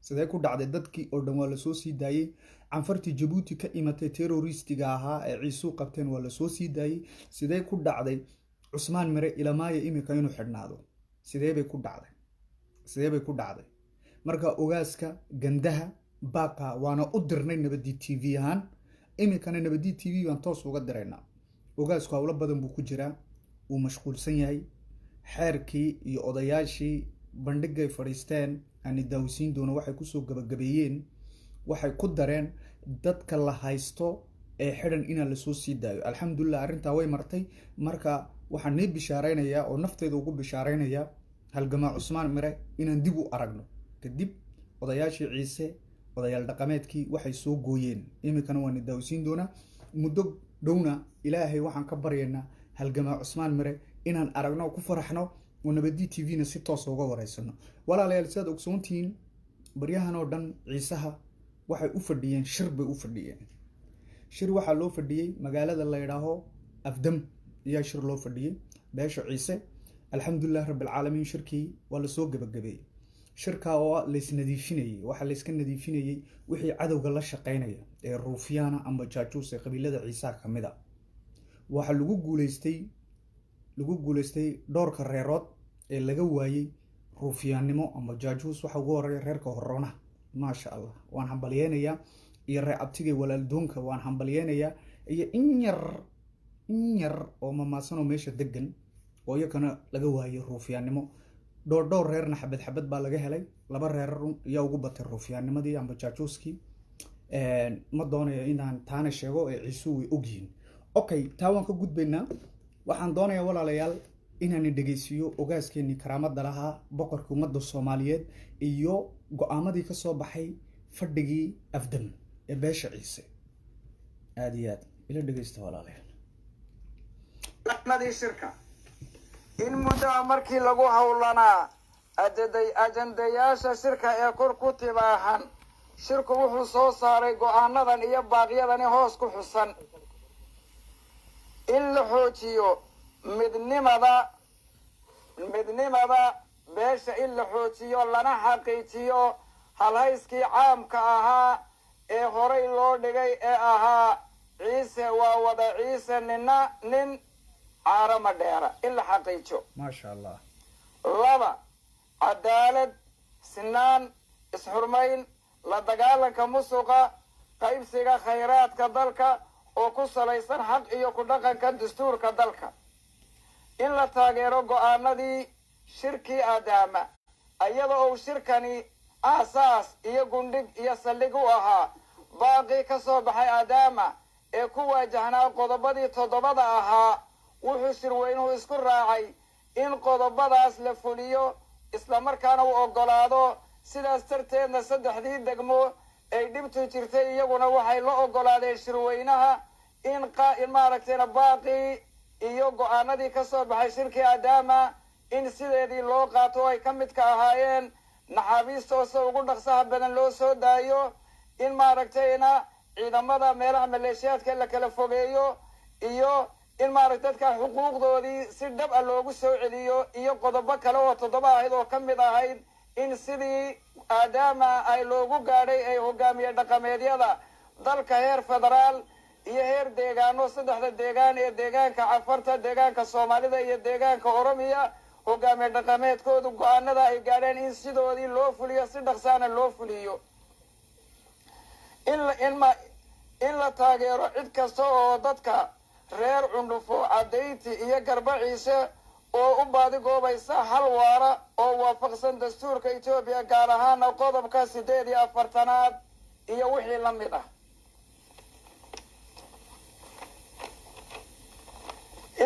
sidee ku dhacday dadkii oo dhan waa la soo sii daayay canfartii Djibouti ka imatay terroristiga ahaa ee ciisu qabteen waa la soo sii daayay sidee ku dhacday Usmaan Mire ilamaaya imika inuu xidhnaado sidee bay ku dhacday marka ogaaska gandaha baqa waana u dirnay nabadi TV ahaan imikana nabadi TV waan toos uga direynaa ogaasku hawlo badan buu ku jiraa uu mashquulsan yahay xeerkii iyo odayaashii bandhigay fariisteen aan daawisiin doona waxay ku soo gabagabeeyeen waxay ku dareen dadka la haysto ee xidhan in la soo sii daayo alxamdulillah arinta way martay marka waxaan nii bishaareynayaa oo nafteedu ugu bishaareynayaa halgamaa Usmaan Mire inaan dib u aragno kadib odayaashii ciise odayaal dhaqameedkii waxay soo gooyeen imikana waan daawisiin doona muddo dhowna ilaahay waxaan ka baryaynaa halgamaa Usmaan Mire inaan aragno ku faraxno oo nabadi TV-na si toos uga wareysano walaalayaal sidaad ogsoontiin baryahan oo dhan ciisaha waxay u fadhiyeen shir bay u fadhiyeen shir waxa loo fadhiyay magaalada la yiraahdo afdam iyo shir loo fadhiyay beesha ciise alxamdulillah rabbil caalamiin shirkii waa la soo gabagabeeyay shirka oo la isnadiifinayay waxa la iska nadiifinayay wixii cadawga la shaqeynaya ee ruufiyana ama jaajuus ee qabiilada ciise kamida waxa lagu guuleystay dhowrka reerood ee laga waayay ruufiyaanimo ama jaajuus waxa ugu horeeya reerka horona ma sha Allah waan hambalyeynaya iyo reebtigay walaaldoonka waan hambalyeynaya iyo in yar oo mamaasan oo meesha degan oo yakana laga waayay ruufiyaanimo dhowr reerna xabad baa laga helay laba reer ayaa ugu batay ruufiyaanimadii ama jaajuuski ma doonayo inaan taana sheego ee ciisu way ogyihiin okay taa waan ka gudbaynaa waxaan doonayaa walaalayaal inaan dhageysiyo ogaaskeeni karaamada lahaa boqorka ummadda Soomaaliyeed iyo go'aamadii ka soo baxay fadhigii afdan ee beesha ciise aad iyo aad ila dhageysta walaalayaal nadii shirka in muddo markii lagu hawlanaa ajandayaasha shirka ee kor ku tibaahan shirku wuxuu soo saaray go'aanadan iyo baaqyadani hoos ku xusan in la xoojiyo midnimada beesha in la xoojiyo lana xaqiijiyo halhayskii caamka ahaa ee horay loo dhigay ee ahaa ciise waa wada ciise nin caarama dheera in la xaqiijiyo maasha allah 2 cadaalad sinaan isxurmayn la dagaalanka musuqa qaybsiga khayraadka dalka oo ku salaysan xaq iyo ku dhaqanka dastuurka dalka in la taageero go'aanadii shirkii aadaama iyada oo shirkani aasaas iyo gundhig iyo saldhig u ahaa baaqii ka soo baxay aadaama ee ku waajahnaa qodobadii 7 ahaa wuxuu shirweynuhu isku raacay in qodobadaas la fuliyo isla markaana uu ogolaado sidaas darteedna 3 degmo ay dhibtu jirtay iyaguna waxay la ogolaadeen shirweynaha in maaragtayna baaqii iyo go'aanadii ka soo baxay shirkii aadaama in sideedii loo qaato ay ka mid ka ahaayeen naxaabiista oo ugu dhaqsaha badan loo soo daayo in maaragtayna ciidamada meelaha maleeshiyaadka la kala fogeeyo iyo in maaragtay dadka xuquuqdoodii si dhab ah loogu soo celiyo iyo qodobo kale oo 7 ahayd oo ka mid ahayd in sidii aadaama ay loogu gaadhay ay hogaamiye dhaqameedyada dalka heer federaal iyo heer deegaano 3 deegaan ee deegaanka Cafarta deegaanka Soomaalida iyo deegaanka Oromiya hogaamiye dhaqameedkoodu go'aanada ay gaadheen in sidoodii loo fuliyo si dhaqsaana loo fuliyo in la taageero cid kasta oo dadka reer cundhufo cadayti iyo garbaciise oo u baadigoobaysa hal waara oo waafaqsan dastuurka Itoobiya gaar ahaan qodobka 48aad iyo wixii la mid ah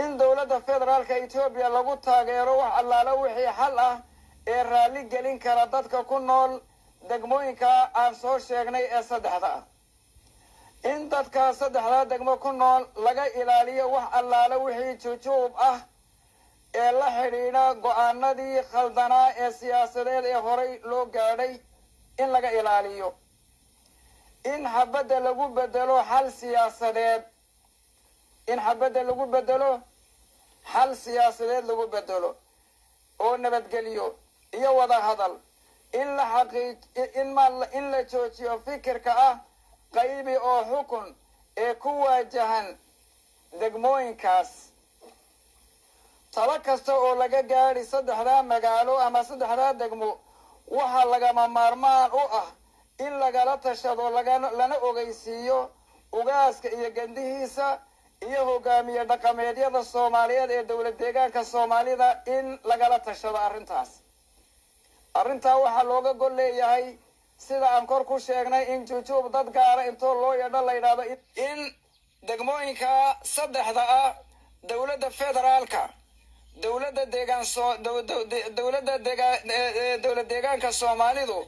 in dowladda federaalka Itoobiya lagu taageero wax allaala wixii xal ah ee raali gelin kara dadka ku nool degmooyinka aan soo sheegnay ee 3 ah in dadka 3 degmo ku nool laga ilaaliyo wax allaala wixii jujuub ah ee la xidhiidha go'aanadii khaldanaa ee siyaasadeed ee horay loo gaadhay in laga ilaaliyo in xabadda lagu bedelo xal siyaasadeed xal siyaasadeed lagu bedelo oo nabadgeliyo iyo wada hadal in la in la joojiyo fikirka ah qaybi oo xukun ee ku waajahan degmooyinkaas tala kasta oo laga gaadhi 3 magaalo ama 3 degmo waxa lagama maarmaan u ah in lagala tashado lana ogeysiiyo ugaaska iyo gandihiisa iyo hogaamiye dhaqameedyada Soomaaliyeed ee dawlad deegaanka Soomaalida in lagala tashado arrintaa waxa looga gol leeyahay sida aan kor ku sheegnay in jujuub dad gaara intoo loo yeedho la yidhaahdo in degmooyinka 3 ah dawladda federaalka dawladda deegaanka Soomaalidu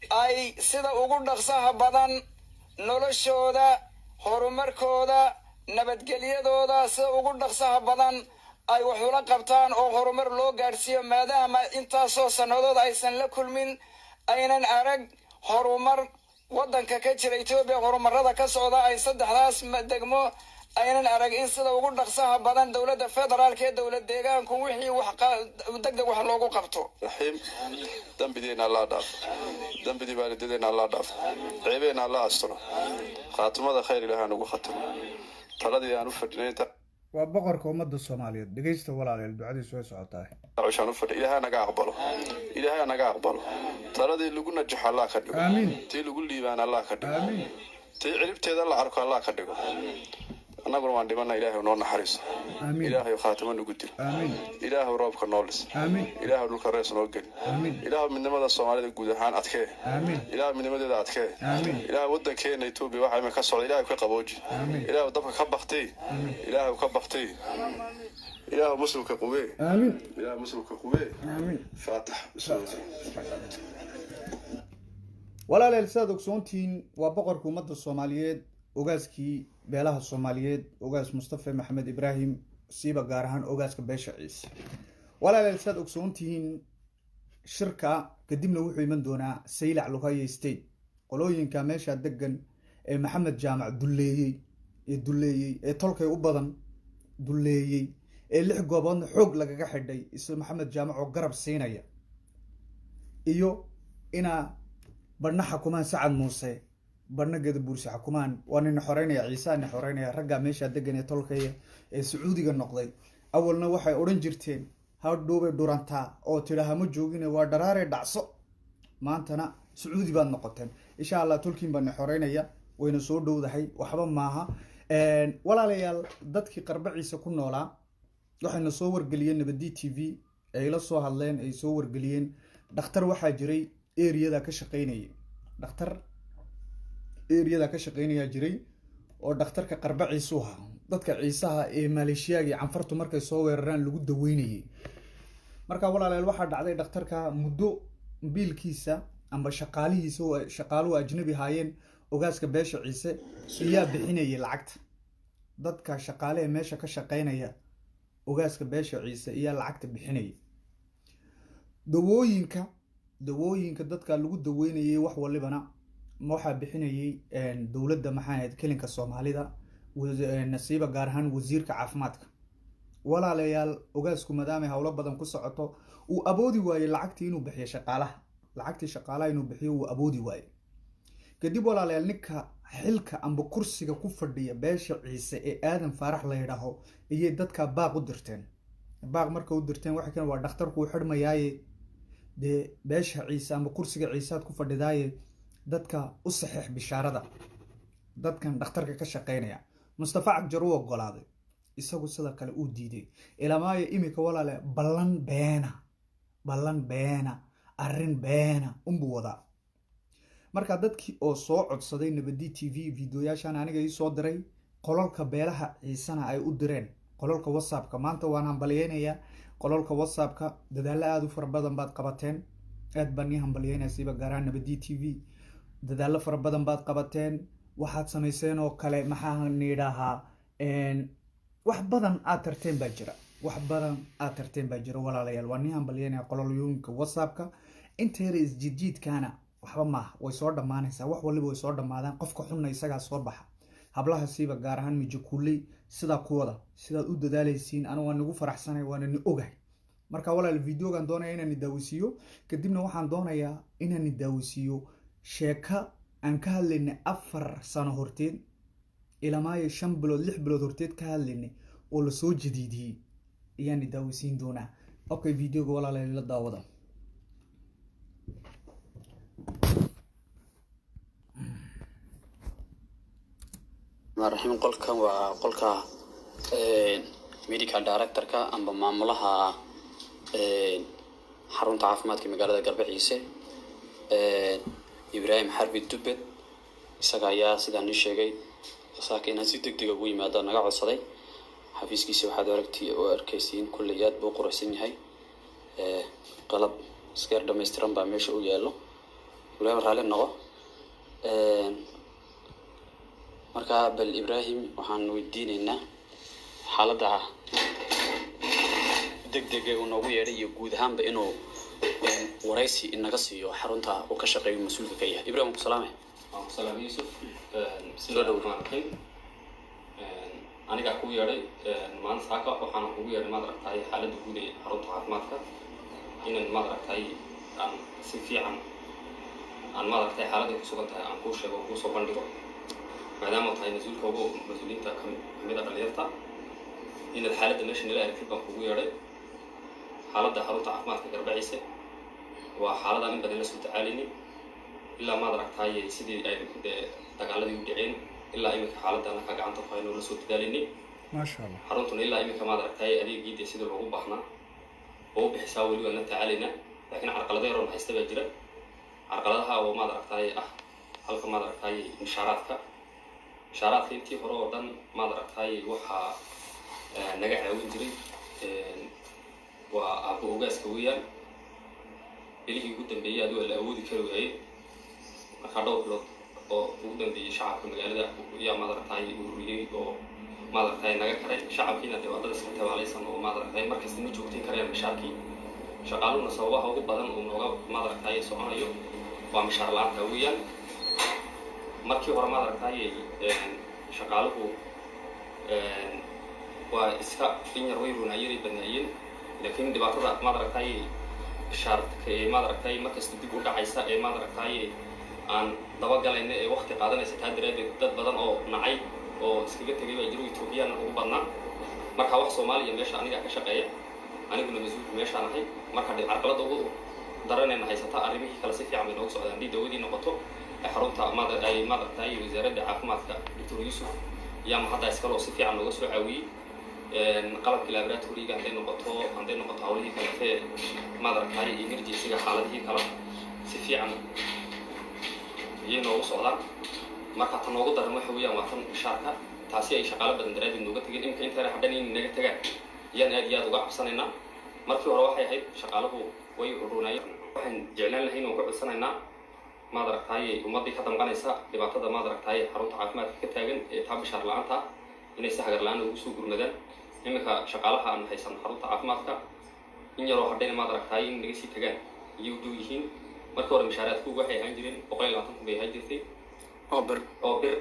ay sida ugu dhaqsaha badan noloshooda horumarkooda nabadgelyadooda sida ugu dhaqsaha badan ay wax ula qabtaan oo horumar loo gaarsiiyo maadaama intaasoo sanadood aysan la kulmin aynan arag horumar wadanka ka jira Itoobiya horumarada ka socda ay 3 degmo aynan arag in sida ugu dhaqsaha badan dawladda federaalka ee dawlad deegaanku wixii wax degdeg wax loogu qabto dambideena la dhaaf dambidii baalideena la dhaaf ceebeena la astro khaatimada khayr ilaahay nagu khatimo taladii aan u fadhinay waa boqorka ummadda Soomaaliyeed dhageysta walaalayaal ducadiisu way socotaa عشان نفرد إلهي أنا قاقبله إلهي أنا قاقبله ترى ذي اللي قلنا جح الله كدقه آمين تي اللي قل لي بان الله كدقه آمين تي عرفت هذا الله عرك الله كدقه annaguna waan dhimanna ilaahay noo naxariiso ilaahay khaatimo nagu dil ilaahay roobka noo lis ilaahay dhulka rees noo geli ilaahay midnimada Soomaalida guud ahaan adkee ilaahay midnimadeeda adkee ilaahay wadankeena Itoobiya waxa ay ka socdo ilaahay ka qabooji ilaahay dabka ka baqtay ilaahay ka baqtay ilaahay muslimka quwee ilaahay muslimka quwee faatax walaaleel saad ogsoontiin waa boqorka ummadda Soomaaliyeed ogaaskii beelaha Soomaaliyeed ogaas Mustafa Maxamed Ibrahim siiba gaar ahaan ogaaska beesha Ciise walaaleel saad ogsoontiin shirka kadibna wuxuu iman doonaa Saylac Luqaya State qolooyinka meesha degan ee Maxamed Jaamac duleeyay ee tolkay u badan duleeyay ee 6 goobood xoog lagaga xidhay isla Maxamed Jaamac oo garab siinaya iyo ina barna xukumaan Sacad Muuse barna gada bursi xukumaan waana xoreynaya Ciise aan xoreynaya ragga meesha degan ee tolkay ee Sacuudiga noqday awalna waxay oran jirteen ha dhoobe duranta oo tiraha ma joogin waa dharaare dhacso maantana Sacuudi baad noqoteen insha Allah tolkiin baan xoreynaya wayna soo dhowdahay waxba maaha walaalayaal dadkii qarbaciisa ku noolaa waxayna soo wargeliyeen Nabadi TV ay la soo hadleen ay soo wargeliyeen dhakhtar waxa jiray area ka shaqeynayay dhakhtar area ka shaqeynaya jiray oo dhakhtarka qarbaciisu ahaa dadka Ciisaha ee Maleeshiyaga canfartu markay soo weeraraan lagu daweynayay marka walaalayaal waxa dhacday dhakhtarka muddo biilkiisa amba shaqaalihiisa oo shaqaaluhu ajnabi haayeen ogaaska beesha Ciise iyaa bixinayay lacagta dadka shaqaale meesha ka shaqeynaya ogaaska beesha Ciise iyaa lacagta bixinayay dawooyinka dadka lagu daweynayay wax walibana waxa bixinayay dawladda maxamed kelinka Soomaalida nasiiba gaar ahaan wasiirka caafimaadka walaalayaal ogaasku maadaama hawlo badan ku socoto uu aboodi waayay lacagtii inuu bixiyo shaqaalaha inuu bixiyo uu aboodi waayay kadib walaalayaal ninka xilka amba kursiga ku fadhiya beesha Ciise ee Aadan Faarax la yiraahdo ayay dadka baaq u dirteen marka u dirteen waxa kan waa dhakhtarku xidhmayay de beesha Ciise amba kursiga Ciisaad ku fadhidaaye dadka u saxiix bishaarada dadkan dhakhtarka ka shaqeynaya Mustafa Cagjar uu ogolaaday isagu sida kale uu diiday ilaahay imika walaale ballan beena arrin beena umbu wada marka dadkii oo soo codsaday Nabadi TV videoyaashan aniga ii soo diray qolalka beelaha Ciisana ay u direen qolalka WhatsApp-ka maanta waan hambalyeynaya qolalka WhatsApp-ka dadaal aad u fara badan baad qabateen aad baan hambalyeynaya siiba gaaraan Nabadi TV dadaal fara badan baad qabateen waxaad sameyseen oo kale maxaa niidhaha wax badan aad tarteen baa jira walaalayaal waan hambalyeynaya qololooyinka WhatsApp-ka inteera isjiidjiidkana waxba ma way soo dhamaanaysaa wax waliba way soo dhamaadaan qofka xunna isaga soo baxa hablaha siiba gaar ahaan mijakuulay sida kuwada sidaad u dadaalaysiin anigu waan ugu faraxsanahay waan ni ogahay marka walaal videogan doonaya inaan daawisiyo kadibna waxaan doonayaa inaan daawisiyo sheeka aan ka hadlaynay 4 sano horteed ilaa 5 bilood 6 bilood horteed ka hadlaynay oo la soo jadiidiyay ayaan daawisiin doonaa okay videoga walaalayaal la daawada marxim qolkan waa qolka medical director-ka amba maamulaha xarunta caafimaadka magaalada Galbeedciise Ibrahim Harbi Dubbed isaga ayaa sidaan ii sheegay saakiina si degdeg ah ugu yimaado naga codsaday xafiiskiisa waxaad arkaysiin kulliyaad buu qoraysan yahay qalab iskar dhameystiran baa meesha u yaalo Ibrahim raali noqo marka bal Ibrahim waxaan weydiinaynaa xaaladda degdeg ah oo noogu yeeray iyo guud ahaanba inuu waraysi inaga siiyo xarunta oo ka shaqeeyo mas'uulka ka yahay Ibrahim salaame Yusuf sida dhawaan aniga ku yeeray maanta saaka waxaan ugu yeeray madraqtay xaaladda guud ee xarunta caafimaadka inaan madraqtay aan si fiican aan madraqtay xaaladda ku sugan tahay aan ku sheego ku soo bandhigo maadaama tahay mas'uulka ugu mas'uuliyiinta kamid ah dhalinyarta inaad xaaladda meesha nala arkid baan kugu yeeray xaaladda xarunta caafimaadka Galbeedciise waa xaalad aan badan la soo tacaalini ilaa madraqtay sidii ay dagaaladii u dhaceen ilaa iminka xaaladda annaka gacanta ku hayno la soo dadaalinay maasha allah xaruntuna ilaa iminka maad aragtay adeegiida sida loogu baahnaa oo u bixisaa weli waan la tacaalaynaa laakiin carqalado yaroon haysta baa jira carqaladaha oo maad aragtay ah halka maad aragtay mushaaraadka intii hore oo dhan maad aragtay waxaa naga caawin jiray waa aabbo ogaaska weeyaan bilihii ugu dambeeyey adigo la awoodi kari waayey markaa dhowr bilood oo ugu dambeeyey shacabka magaalada ayaa maad aragtay ururiyey oo maad aragtay naga karay shacabkiina dee waa dad iska tabaalaysan oo maad aragtay markasta ma joogtayn karayaan mishaarkii shaqaaluhuna sababaha ugu badan uu nooga maad aragtay soconayo waa mishaar la-aanta weeyaan markii hore maad aragtay shaqaaluhu waa iska in yar way runaayeen ay badnaayeen laakiin dhibaatada maad aragtay mishaarka maad aragtay markasta dib u dhacaysa maad aragtay aan dabagalayna waqti qaadanaysa taa daraadeed dad badan oo nacay oo iskaga tegay baa jiro Ethiopian ugu badnaa marka wax Soomaaliya meesha aniga ka shaqeeya aniguna mas'uul meeshaan ahay marka carqalada ugu daranayna haysata arrimihii kala si fiican bay noogu socdaan hadii dawadii noqoto xarunta maad aragtay wasaaradda caafimaadka Dr. Yusuf yaa hadda iskalo si fiican nooga soo caawiyey qalabkii laboratory-ga hadday noqoto hawlihii kale maad aragtay emergency-ga xaaladihii kale si fiican iyay noogu socdaan marka tan noogu daran waxa weeyaan waa tan mishaarka taasi ay shaqaale badan daraadeed nooga tegeen imka inta hadhan in naga tagaan yaan aad iyo aad uga cabsanaynaa markii hore waxay ahayd shaqaaluhu way urunaayeen waxaan jeclaan lahayn oo ka codsanaynaa maad aragtay ummadii ka damqanaysa dhibaatada maad aragtay xarunta caafimaadka ka taagan ee taa bishaar la-aanta inay si hagar la-aan ugu soo gurmadaan iminka shaqaalaha aan haysan xarunta caafimaadka in yaroo hadhayna maad aragtay in naga sii tagaan iyay u dhow yihiin markii hore mishaaraadku waxay ahaan jireen 120 kun bay ahaan jirtay oo bir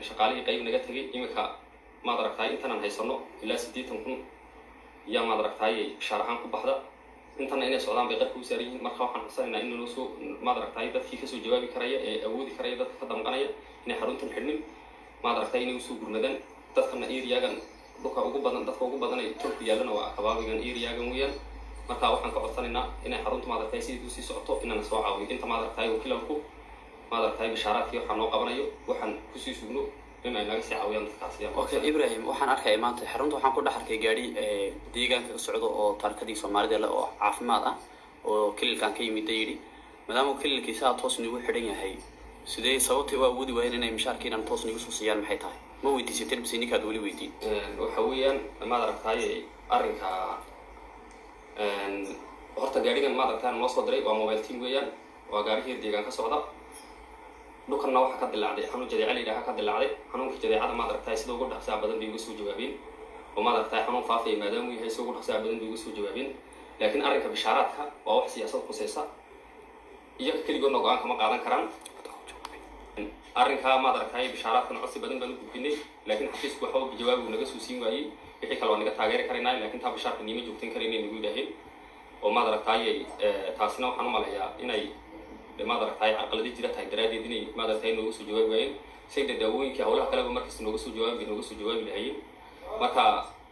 shaqaalihii qayb naga tegay iminka maad aragtay intaan haysano ilaa 80 kun yaa maad aragtay bishaar ahaan ku baxda intana inay socdaan bay qarka u saaran yihiin marka waxaan xusanaynaa in loo soo maad aragtay dadkii ka soo jawaabi karaya ee awoodi karaya dadka ka damqanaya inay xaruntan xidhnin maad aragtay inay u soo gurmadaan dadkana area-gan dadka ugu badan ay turku yaalana waa kabaabigan area-gan weeyaan marka waxaan ka codsanaynaa inay xarunta maad aragtay sidii u sii socoto inaan soo caawiyo inta maad aragtay wakiilku maad aragtay bishaaraadkii waxaan noo qabanayo waxaan ku sii sugno in ay naga sii caawiyaan dadkaasi okay Ibrahim waxaan arkay maanta xarunta waxaan ku dhaxarkay gaari deegaanka ka socdo oo taarikadii Soomaalida la oo caafimaad ah oo kililkan ka yimid yiri maadaama kililkiisa toos nigu xidhan yahay sidee sababtay waa awoodi waayeen inay mishaarkiinan toos nigu soo siiyaan maxay tahay ma weydiisatay bisi ninkaad wali weydiin waxa weeyaan maad aragtay arrinka horta gaarigan maad aragtay noo soo diray waa mobile team weeyaan waa gaarigii deegaan ka socda dhulkana waxa ka dilaacday xanuun jadeeca la yidhaaha ka dilaacday xanuunkii jadeecada maad aragtay sida ugu dhaqsaa badan bay uga soo jawaabeen oo maad aragtay xanuun faafay maadaama uu yahay sida ugu dhaqsaa badan bay uga soo jawaabeen laakiin arrinka bishaaraadka waa wax siyaasad khusaysa iyo keligoodna go-aan kama qaadan karaan arrinka maad aragtay bishaaraadkana codsi badan baan u gudbinay laakiin xafiisku waxa uu jawaab uu naga soo siin waayey wixii kale waa naga taageeri karaynaa laakiin taa bishaarka niima joogtayn karaynay nagu yidhaaheen oo maad aragtay taasina waxaan u malayaa inay maad aragtay carqaladii jira tahay daraadeed inay maad aragtay nooga soo jawaabi waayeen sayda daawooyinkii hawlaha kaleba markasta nooga soo jawaabi lahayeen marka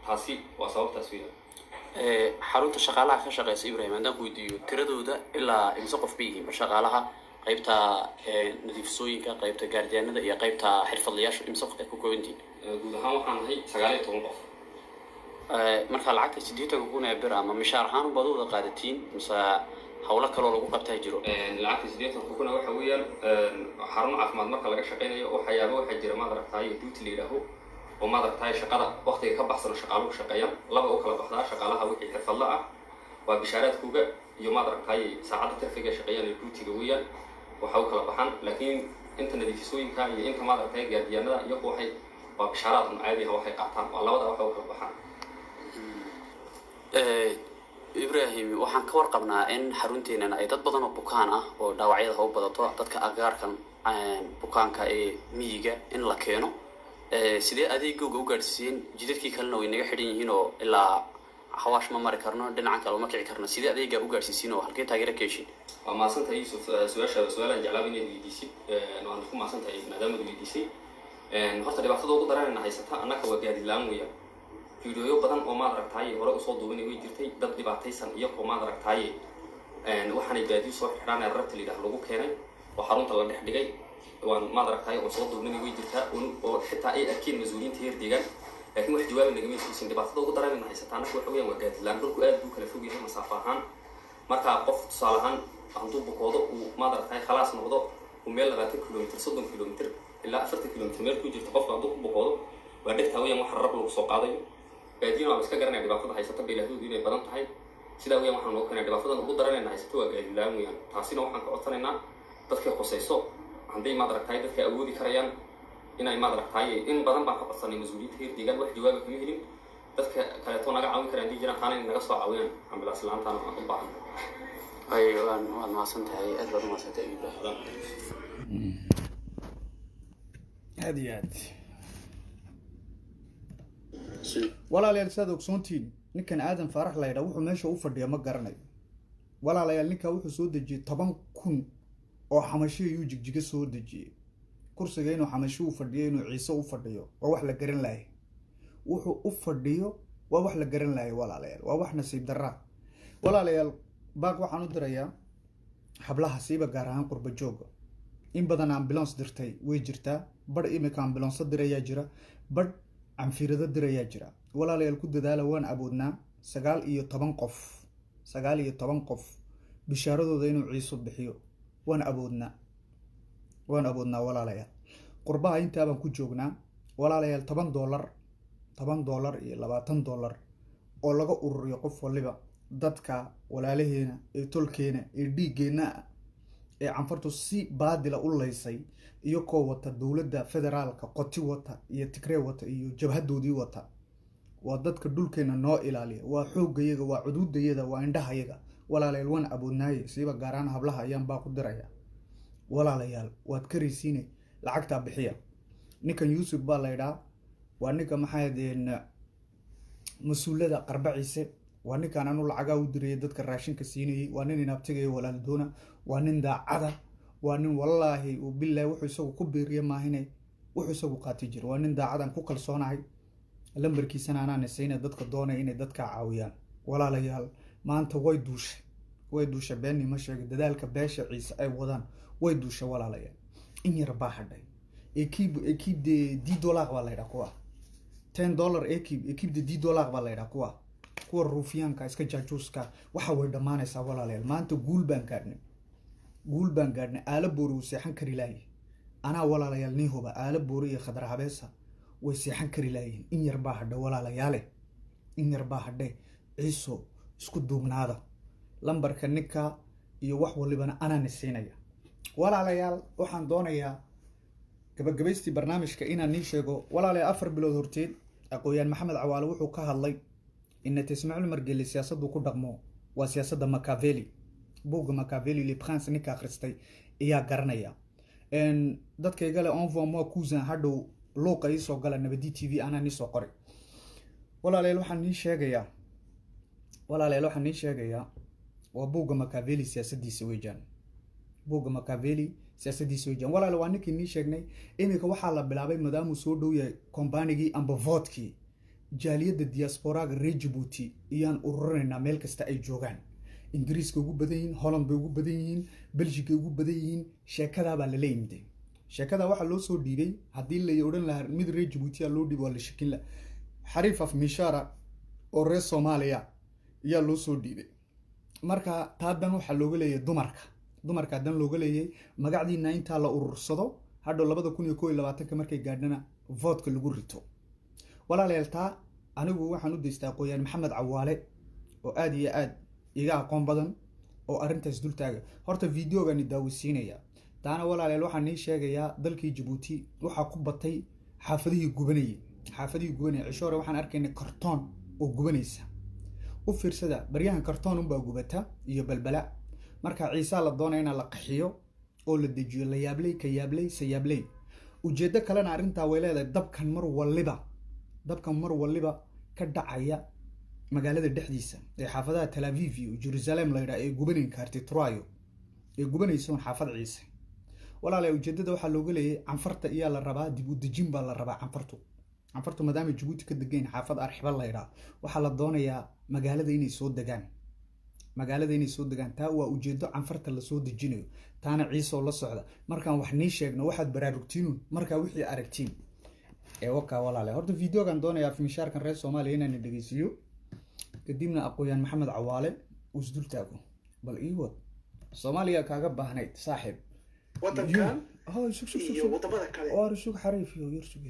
taasi waa sababtaas weeyaan xarunta shaqaalaha ka shaqeysa Ibrahim haddaan ku weydiiyo tiradooda ilaa imisa qof bay yihiin shaqaalaha qaybta nadiifsooyinka qaybta gaardiyaanada iyo qaybta xirfadlayaasha imisa qof ay ku koobantiin guud ahaan waxaan nahay 19 qof marka lacagta 80 kun ee bir ama mishaar ahaan baad wada qaadatiin mise hawlo kale oo lagu qabtaa jiro lacagta 80 kun waxa weeyaan xarun caafimaad marka laga shaqeynayo waxa jira maad aragtay duty la yiraahdo oo maad aragtay shaqada waqtiga ka baxsan shaqaaluhu shaqeeyaan laba u kala baxdaa shaqaalaha wixii xirfadla ah waa bishaaraadkooda iyo maad aragtay saacada tarfiga shaqeeyaan duty-ga weeyaan waxa u kala baxan laakiin inta nadiifisooyinka iyo inta maad aragtay gaardiyaanada iyo waxay waa bishaaraad caadi ah waxay qaataan waa labada waxa u kala baxan Ibrahim waxaan ka warqabnaa in xarunteena ay dad badan oo bukaan ah oo dhaawacyada u badato dadka agaarkan bukaanka ee miyiga in la keeno sidee adeegooga u gaarsiin jidadkii kalena way naga xidhan yihiin oo ilaa xawaash ma mari karno dhinaca kale ma kici karno sidee adeega u gaarsiin oo halkee taageero ka heshin waa maasantahay Yusuf su'aalaan jeclaa inay weydiisid waan ku maasantahay maadaama aad weydiisay horta dhibaatada ugu daranayna haysata annaka waa gaadiid la'aan weeyaan fiidiyooyo badan oo maad aragtay hore u soo duubinay way jirtay dad dhibaataysan iyo oo maad aragtay waxaanay baadiyo soo xiraan ee rabta liidah lagu keenay oo xarunta la dhex dhigay waan maad aragtay oo soo duubnay way jirtaa oo xitaa ay arkeen mas'uuliyiinta heer deegaan laakiin wax jawaab naga meeshiisin dhibaatada ugu daran inay haysataan waxa weeyaan waa gaadilaan dhulku aad buu kala fog yahay masaafo ahaan marka qof tusaale ahaan hantuu bukoodo uu maad aragtay khalaas noqdo uu meel 20 kilomitir 30 kilomitir ilaa 40 kilomitir meel ku jirto qofka hadduu ku bukoodo waa dhigtaa weeyaan wax rab lagu soo qaadayo gaadiina waa iska garanaya dhibaatada haysata beelahoodu inay badan tahay sidaa weeyaan waxaan noo keenay dhibaatada ugu daran inay haysato waa gaadilaan weeyaan taasina waxaan ka codsanaynaa dadka khusayso hadday maad aragtay dadka awoodi karayaan inay maad aragtay in badan baan ka codsanay mas'uuliyiinta heer deegaan wax jawaab kama helin dadka kale to naga caawin karaan jiraan taana naga soo caawiyaan ambulance laantaana waan u baahan ay waan maasantahay aad baad maasantahay Ibrahim هذه walaalayaal saad ogsoontiin ninkan aadan faarax la yidhaa wuxuu meesha u fadhiya ma garanayo walaalayaal ninkaa wuxuu soo dejiyey 10,000 oo xamasho ayuu jigjiga soo dejiyey kursiga inuu xamasho u fadhiyo inuu ciise u fadhiyo waa wax la garan lahay wuxuu u fadhiyo waa wax la garan lahay walaalayaal waa wax nasiib darra walaalayaal baaq waxaan u dirayaa hablaha siiba gaar ahaan qurba jooga in badan ambulance dirtay way jirtaa bar imika ambulance dirayaa jira bar anfirada dirayaa jira walaalayaal ku dadaala waan awoodnaa 19 qof bishaaradooda inuu ciiso bixiyo waan awoodnaa walaalayaal qurbaha inta baan ku joognaa walaalayaal $10 iyo $20 oo laga ururiyo qof waliba dadka walaalaheena ee tolkeena ee dhiigeena ee canfartu si baadila u leysay iyo koo wata dawladda federaalka qoti wata iyo Tigray wata iyo jabhadoodii wata waa dadka dhulkeena noo ilaaliya waa xooggayaga waa cuduudayada waa indhahayaga walaalayaal waan awoodnaaye siiba gaaraan hablaha ayaan baa ku diraya walaalayaal waad karaysiinay lacagta bixiya ninkan Yusuf baa la yidhaa waa ninka maxaadeen mas'uulada qarbaciise waa ninkan anu lacaga u diray dadka raashinka siinayay waa nin inabtigay walaaldoona waa nin daacada waa nin wallahi oo billahi wuxuu isagu ku beeriye maahinay wuxuu isagu qaati jir waa nin daacadan ku kalsoonahay lambarkiisana aanan siinay dadka doonay inay dadka caawiyaan walaalayaal maanta way duushay been ma sheegay dadaalka beesha ciise ay wadaan way duushay walaalayaal in yar baa hadhay équipe de $10 baa la yidhaa kuwa $10 équipe de $10 baa la yidhaa kuwa ruufiyaanka iska jaajuuska waxa way dhamaanaysaa walaalayaal maanta guul baan gaadhnay aala boori uu seexan kari laayay anaa walaalayaal nii huba aala boori iyo khadra habeesa way seexan kari laayeen in yar baa hadhay walaalayaale in yar baa hadhay ciiso isku duubnaada lambarka ninka iyo wax walibana anaan siinaya walaalayaal waxaan doonayaa gabagabaystii barnaamijka inaan nii sheego walaalayaal 4 bilood horteed aqooyaan maxamed cawaale wuxuu ka hadlay in Ismaaciil Margeele siyaasaddu ku dhaqmo waa siyaasadda Machiavelli buugga Machiavelli Le Prince ninka akhristay ayaa garanaya dadkayga le envoie moi cousin hadhow looqa ii soo gala nabadi TV anaa nii soo qoray walaalayaal waxaan nii sheegayaa waa buugga Machiavelli siyaasaddiisa weeyaan walaalayaal waa ninkii nii sheegnay imika waxaa la bilaabay maadaama soo dhow yahay kombaanigii amba votkii jaaliyadda diasporaga reer Djibouti iyaan ururinaynaa meel kasta ay joogaan ingiriiska ugu badan yihiin holland bay ugu badan yihiin belgiga ugu badan yihiin sheekada baa la leeyahay sheekada waxa loo soo dhiibay hadii la yoodan lahaa mid reer Djibouti loo dhiibay wala shakin la xariif af mishara oo reer Soomaaliya ayaa loo soo dhiibay marka taadan waxa looga leeyahay dumarka dan looga leeyahay magacdiina inta la urursado hadhow 2021 markay gaadhana vote-ka lagu rito walaalayaal taa anigu waxaan u deystaa qoyaan maxamed cawaale oo aad iyo aad iga aqoon badan oo arintaas dul taaga horta videogan daawisiinaya taana walaalayaal waxaan nii sheegayaa dalkii Djibouti waxa ku batay xaafadihii gubanay cishoore waxaan arkaynay kartoon oo gubanaysa u fiirsada baryahan kartoon baa gubata iyo balbala marka ciise la doonay in la qaxiyo oo la dejiyo la yaablay ujeedo kalena arinta way leedahay dabkan mar waliba ka dhacaya magaalada dhexdiisa ee xaafadaha Tel Aviv iyo Jerusalem la yiraahdo ee gubanin karti Troyo ee gubanayso xaafad ciise walaalayaal ujeedada waxa looga leeyahay canfarta iyo la rabaa dib u dejin baa la rabaa canfartu maadaama Djibouti ka degan xaafad arxiba la yiraahdo waxa la doonayaa magaalada inay soo degaan magaalada inay soo degaan taa waa ujeedo canfarta la soo dejinayo taana ciisoo la socda markaan wax nii sheegno waxaad baraarugtiinuun markaa wixii aragtiin wakaa walaale horta videogan doonayaa fimishaarkan reer Soomaaliya inaan dhageysiyo kadibna aqooyan maxamed cawaale uu isdul taago bal iiwad Soomaaliya kaaga baahnayd saaxiib wadankan iyo wadamada kale oo rusug xariif iyo yursug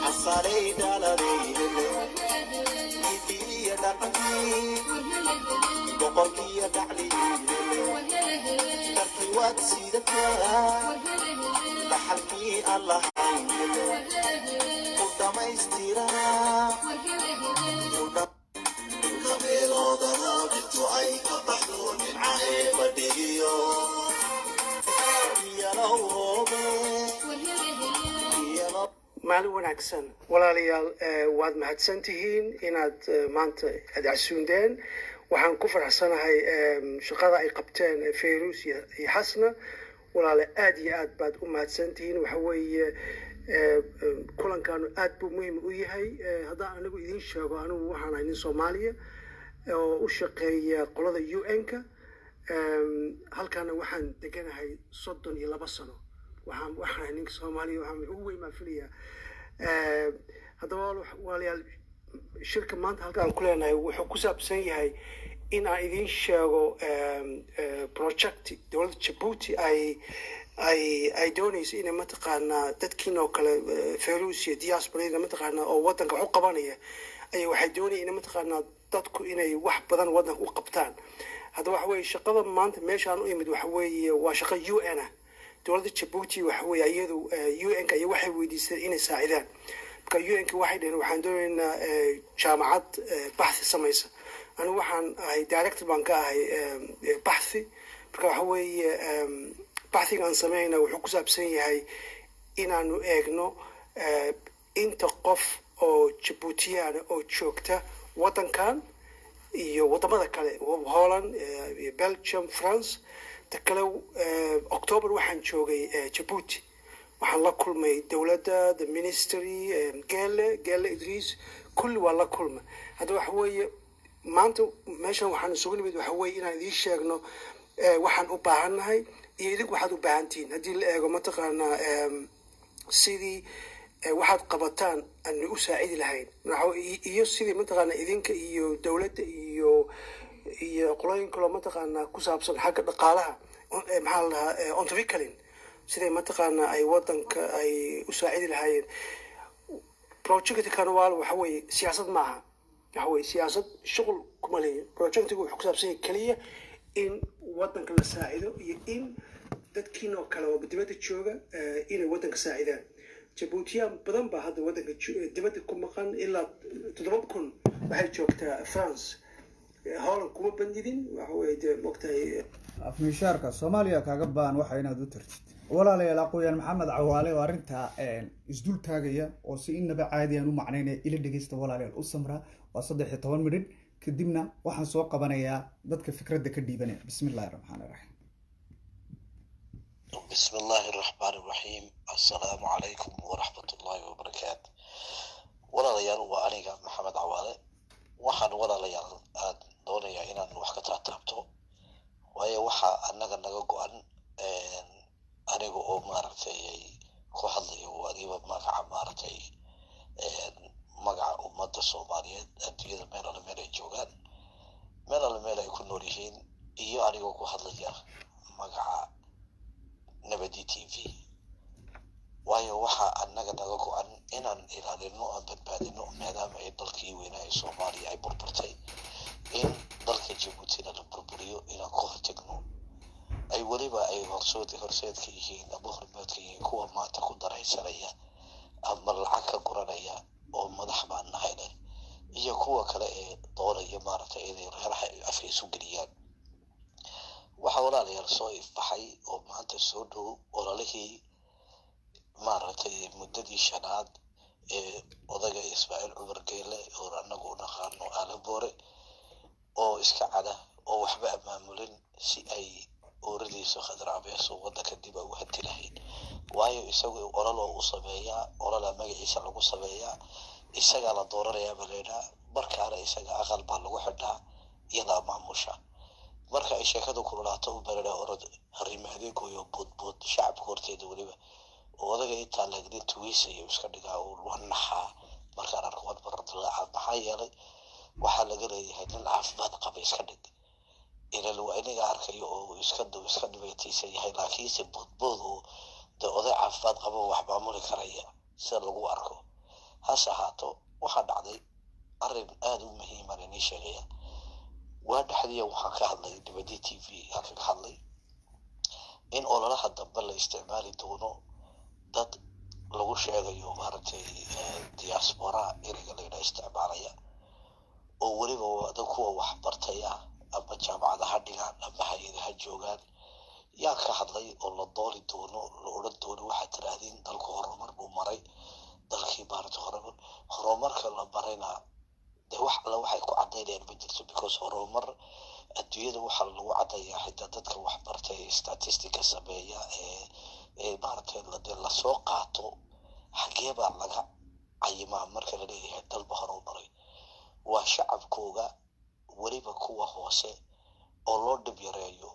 حصلي دلالي يدي دقني بقولي دعلي كرتي واتسيدتها بحلقي الله قدام يستيرها قبل ضربت عيك بحضون العيب ديو يا لو maalin wanaagsan walaalayaal waad mahadsan tihiin inaad maanta aad casuundeen waxaan ku faraxsanahay shaqada ay qabteen Fayrus iyo Xasna walaal aad iyo aad baad u mahadsan tihiin waxa weeye kulankan aad buu muhiim u yahay haddaan anigu idin sheego anigu waxaan ahay nin Soomaaliya oo u shaqeeya qolada UN-ka halkaana waxaan deganahay 32 sano waxaan nin Soomaaliya waxaan ugu weyn ma filayaa haddaba walaalayaal shirka maanta halkaan ku leenahay wuxuu ku saabsan yahay in aan idin sheego project dowladda Djibouti ay doonayso inay mataqaanaa dadkiin oo kale Fayrus iyo diaspora mataqaanaa oo wadanka wax u qabanaya ay waxay doonayaan in mataqaanaa dadku inay wax badan wadanka u qabtaan haddaba waxa weeye shaqada maanta meeshaan u imid waxa weeye waa shaqo UN ah dowladda Djibouti waxa weeye iyadu UN-ka ay waxay weydiisay inay saacidaan marka UN-ka waxay dhaheen waxaan doonaynaa jaamacad baxthi samaysa anigu waxaan ahay director baan ka ahay baxthi marka waxa weeye baxthiga aan sameynaa wuxuu ku saabsan yahay inaanu eegno inta qof oo Djiboutiyaana oo joogta wadankan iyo wadamada kale Holland Belgium France kale October waxaan joogay Djibouti waxaan la kulmay dowladda the ministry Gelle Idris kulli waa la kulmay hadda waxa weeye maanta meeshan waxaan isugu nimid waxa weeye inaan idin sheegno waxaan u baahanahay iyo idinku waxaad u baahantihiin haddii la eego mataqaanaa sidii waxaad qabataan aan u saacidi lahayn iyo sidii mataqaanaa idinka iyo dowladda iyo qolooyin kaloo mataqaanaa ku saabsan xagga dhaqaalaha maxaa la dhahaa ontovikalin siday mataqaanaa ay wadanka ay u saacidi lahaayeen projectkan waxa weeye siyaasad maaha waxa weeye siyaasad shuqul kuma leeyahay projectigu wuxuu ku saabsan yahay keliya in wadanka la saacido iyo in dadkiin oo kale oo dibadda jooga inay wadanka saacidaan Djiboutiyaan badan baa hadda wadanka dibadda ku maqan ilaa 7,000 waxay joogtaa France Holland kuma bandidin waxa weeye mogtahay afmishaarka Soomaaliya kaaga baan waxa inaad u tartid walaalayaal aqooyan maxamed cawaale oo arinta isdul taagaya oo si inaba caadi aan u macnaynay ila dhageysta walaalayaal u samra waa 13 midin kadibna waxaan soo qabanayaa dadka fikradda ka dhiibanaya bismillaahir rahmaanir rahiim بسم الله الرحمن الرحيم السلام عليكم ورحمة الله وبركاته ولا ليال وأنا محمد عوالي وحن ولا ليال دوني إن وحكة تعتبته وهي وحى أنك نجو أن أنا جو مارتي كحلي وأجيب مقع مارتي مقع أمة الصومالية أدير من الملا جوجان من الملا يكون نوريهين إيو أنا جو كحلي مقع نبدي تي في waayo waxa annaga naga go'an inaan ilaalino aan badbaadino maadaama ay dalkii weynaa ee Soomaaliya ay burburtay in dalka Djibouti la burburiyo inaan ka hortagno ay waliba ay horseedka yihiin ama hormaadka yihiin kuwa maanta ku daraysanaya ama lacag ka guranaya oo madax baan nahay iyo kuwa kale ee doonaya maaragtay inay reeraha afaysu geliyaan waxa walaalayaal soo ifbaxay oo maanta soo dhow ololihii maaragtay muddadii shanaad ee odaga Ismaaciil Cumar Geele oo anagu naqaano Alaboore oo iska cada oo waxba amaamulin si ay ooradiisa khadraabeeso waddanka dib ugu hanti lahayd waayo isagu ololoo u sameeyaa ololaa magaciisa lagu sameeyaa isagaa la dooranayaa baleedhaa markaana isaga aqal baa lagu xidhaa iyadaa maamusha marka ay sheekadu kululaato u baleedhaa orod harimahadeegooyo boodbood shacabka horteeda weliba oo odaga intaa laagnin tuwiisayo iska dhigaa uu wanaxaa markaan arko waan baradilaaca maxaa yeelay waxaa laga leeyahay nin caafimaad qaba iska dhig ilal waa inaga arkayo oo iska dhibaytaysan yahay laakiinse boodbood oo dee oday caafimaad qaba wax maamuli karaya sida lagu arko hase ahaato waxaa dhacday arrin aada u muhiiman inii sheegaya waa dhexdiya waxaan ka hadlay dibadii t v halka ka hadlay in ololaha dambe la isticmaali doono dad lagu sheegayo maaragtay diaspora ereyga layidhaa isticmaalaya oo weliba dad kuwa waxbartaya ama jaamacada ha dhigaan ama hay-ada ha joogaan yaa ka hadlay oo la dooli doono la odhan doono waxaad tiraahdiin dalku horumar buu maray dalkii maaragta horumarka la marayna dee wax alla waxay ku cadaynayaan ma jirto because horumar adduunyada waxaa lagu cadayaa xitaa dadka waxbartay statistica sameeya ee maaragtay dee lasoo qaato xagee baa laga cayimaa marka la leeyahay dalba horumaray waa shacabkooga weliba kuwa hoose oo loo dhib yareeyo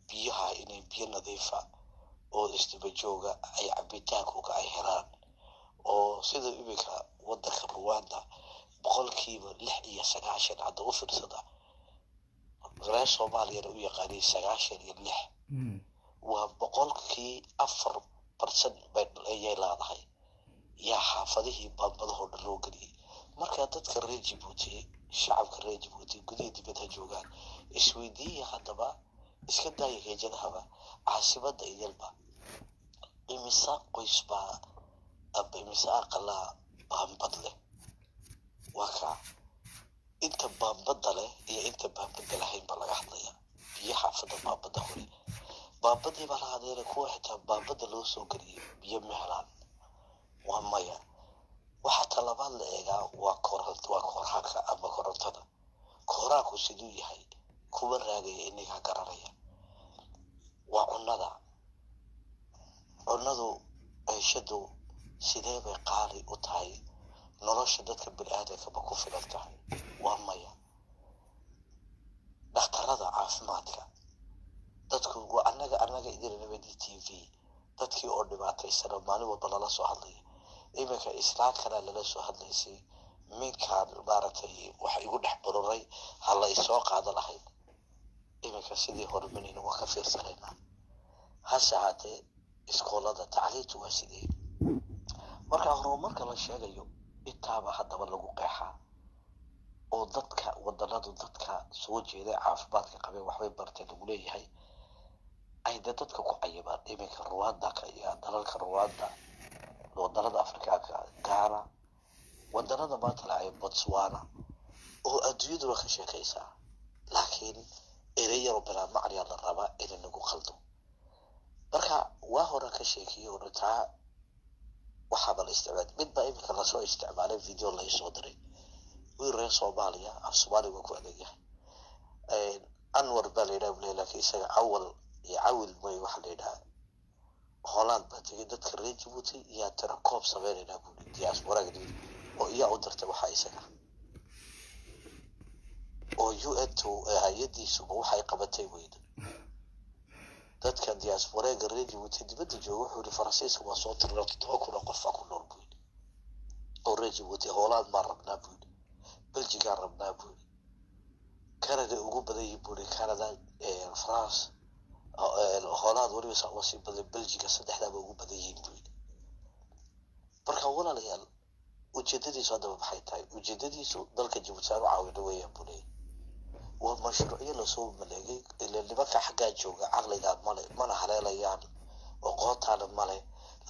biyaha inay biyo nadiifa oo isdaba jooga ay cabitaankooga ay helaan oo sida iminka waddanka Rwanda 9% hadda u fiirsada reer Soomaaliya u yaqaaniin 96 waa 4% bay leedahay yaa xaafadihii baabadahoo dhan loo geliyay marka dadka reer Djibouti shacabka reer Djibouti gudaha dibadda joogaan isweydiiya haddaba iska daaya heejadahaba caasimada idilba imisa qoys baa aba imisa aqala baambad leh waa ka inta baambada leh iyo inta baambada lahayn baa laga hadlaya biyo xaafada baambada hore baambadii baa laga hadlaya kuwa xitaa baambada loo soo geliyay biyo ma helaan waa maya waxaa talabaad la eegaa waa koorhaanka ama korontada koorhaanku siduu yahay kuwa raagaya inaga garanaya waa cunnadu ceyshadu sidee bay qaali u tahay nolosha dadka bini'aadamka ma ku filan tahay waa maya dhakhtarada caafimaadka dadku waa annaga idinabadii t v dadkii oo dhibaataysana maalin walba lala soo hadlaya iminka islaamkana lala soo hadlaysay minkaan maaragtay wax igu dhex bururay ha la isoo qaado lahayd iminka sidii horumarina waa ka fiirsanaynaa hase haatee iskoolada tacliintu waa sidee marka horumarka la sheegayo intaaba haddaba lagu qeexaa oo dadka wadanadu dadka soo jeeday caafimaadka qabeen waxbay barteen lagu leeyahay ay dadka ku cayibaan iminka Rwanda iyo dalalka Rwanda waddanada Afrikaanka Ghana waddanada maanta la Botswana oo adduunyadu ka sheekaysaa laakiin ereyaro bilaa macni la rabaa in lagu qaldo marka waa hore ka sheekiyay oo taa waxaa la isticmaalay mid baa iminka la soo isticmaalay video la soo diray reer Soomaaliya af Soomaaliga ku adeegyahay Anwar Balida laakiin isaga awal way waxa la yiraahdaa Holland baa tegay dadka reer Djibouti iyo tira koob sameynayna buuli diaspora gadi oo iyaa u dirtay waxa isaga oo UN-tu hay'adiisu waxay qabatay weyd dadka diaspora reer Djibouti dibadda jooga wuxuu Faransiiska waa soo tiray 7,000 qof ku nool buuli oo reer Djibouti Holland ma rabnaa buuli Belgium rabnaa buuli Canada ugu badan yihiin buuli Canada France Holland waliba soo wasi badan Belgium saddexdaaba ugu badan yihiin buuli marka walaalayaal ujeedadiisu hadda waxay tahay ujeedadiisu dalka Djibouti oo caawin weeyaan buuli waa mashruucyo la soo maleegay ilaa nimanka xagga jooga aqliga mana haleelayaan oo qootaan male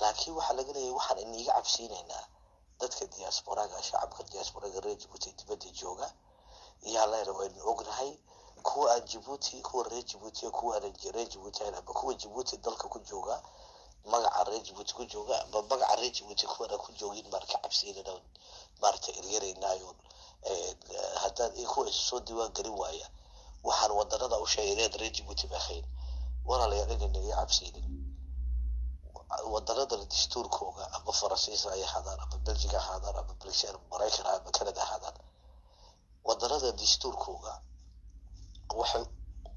laakiin waxa laga leeyahay waxaan iniga cabsiinaynaa dadka diaspora-ga shacabka diaspora-ga reer Djibouti dibadda jooga yaa la rabaa ognahay kuwa Djibouti kuwa reer Djibouti kuwa reer Djibouti ama kuwa Djibouti dalka ku jooga magaca reer Djibouti ku jooga ama magaca reer Djibouti kuwa ku joogin marka cabsiinayna marta yareynaayo haddaan kuwa soo diiwaan galin waaya waxaan wadanada u sheegay inaad reer Djibouti baahayn walaalayaal inay naga cabsiinin wadanada dastuurkooga ama Faransiis ay ahaadaan ama Belgiga ahaadaan ama Britain Mareykan ama Canada ahaadaan wadanada dastuurkooga waxay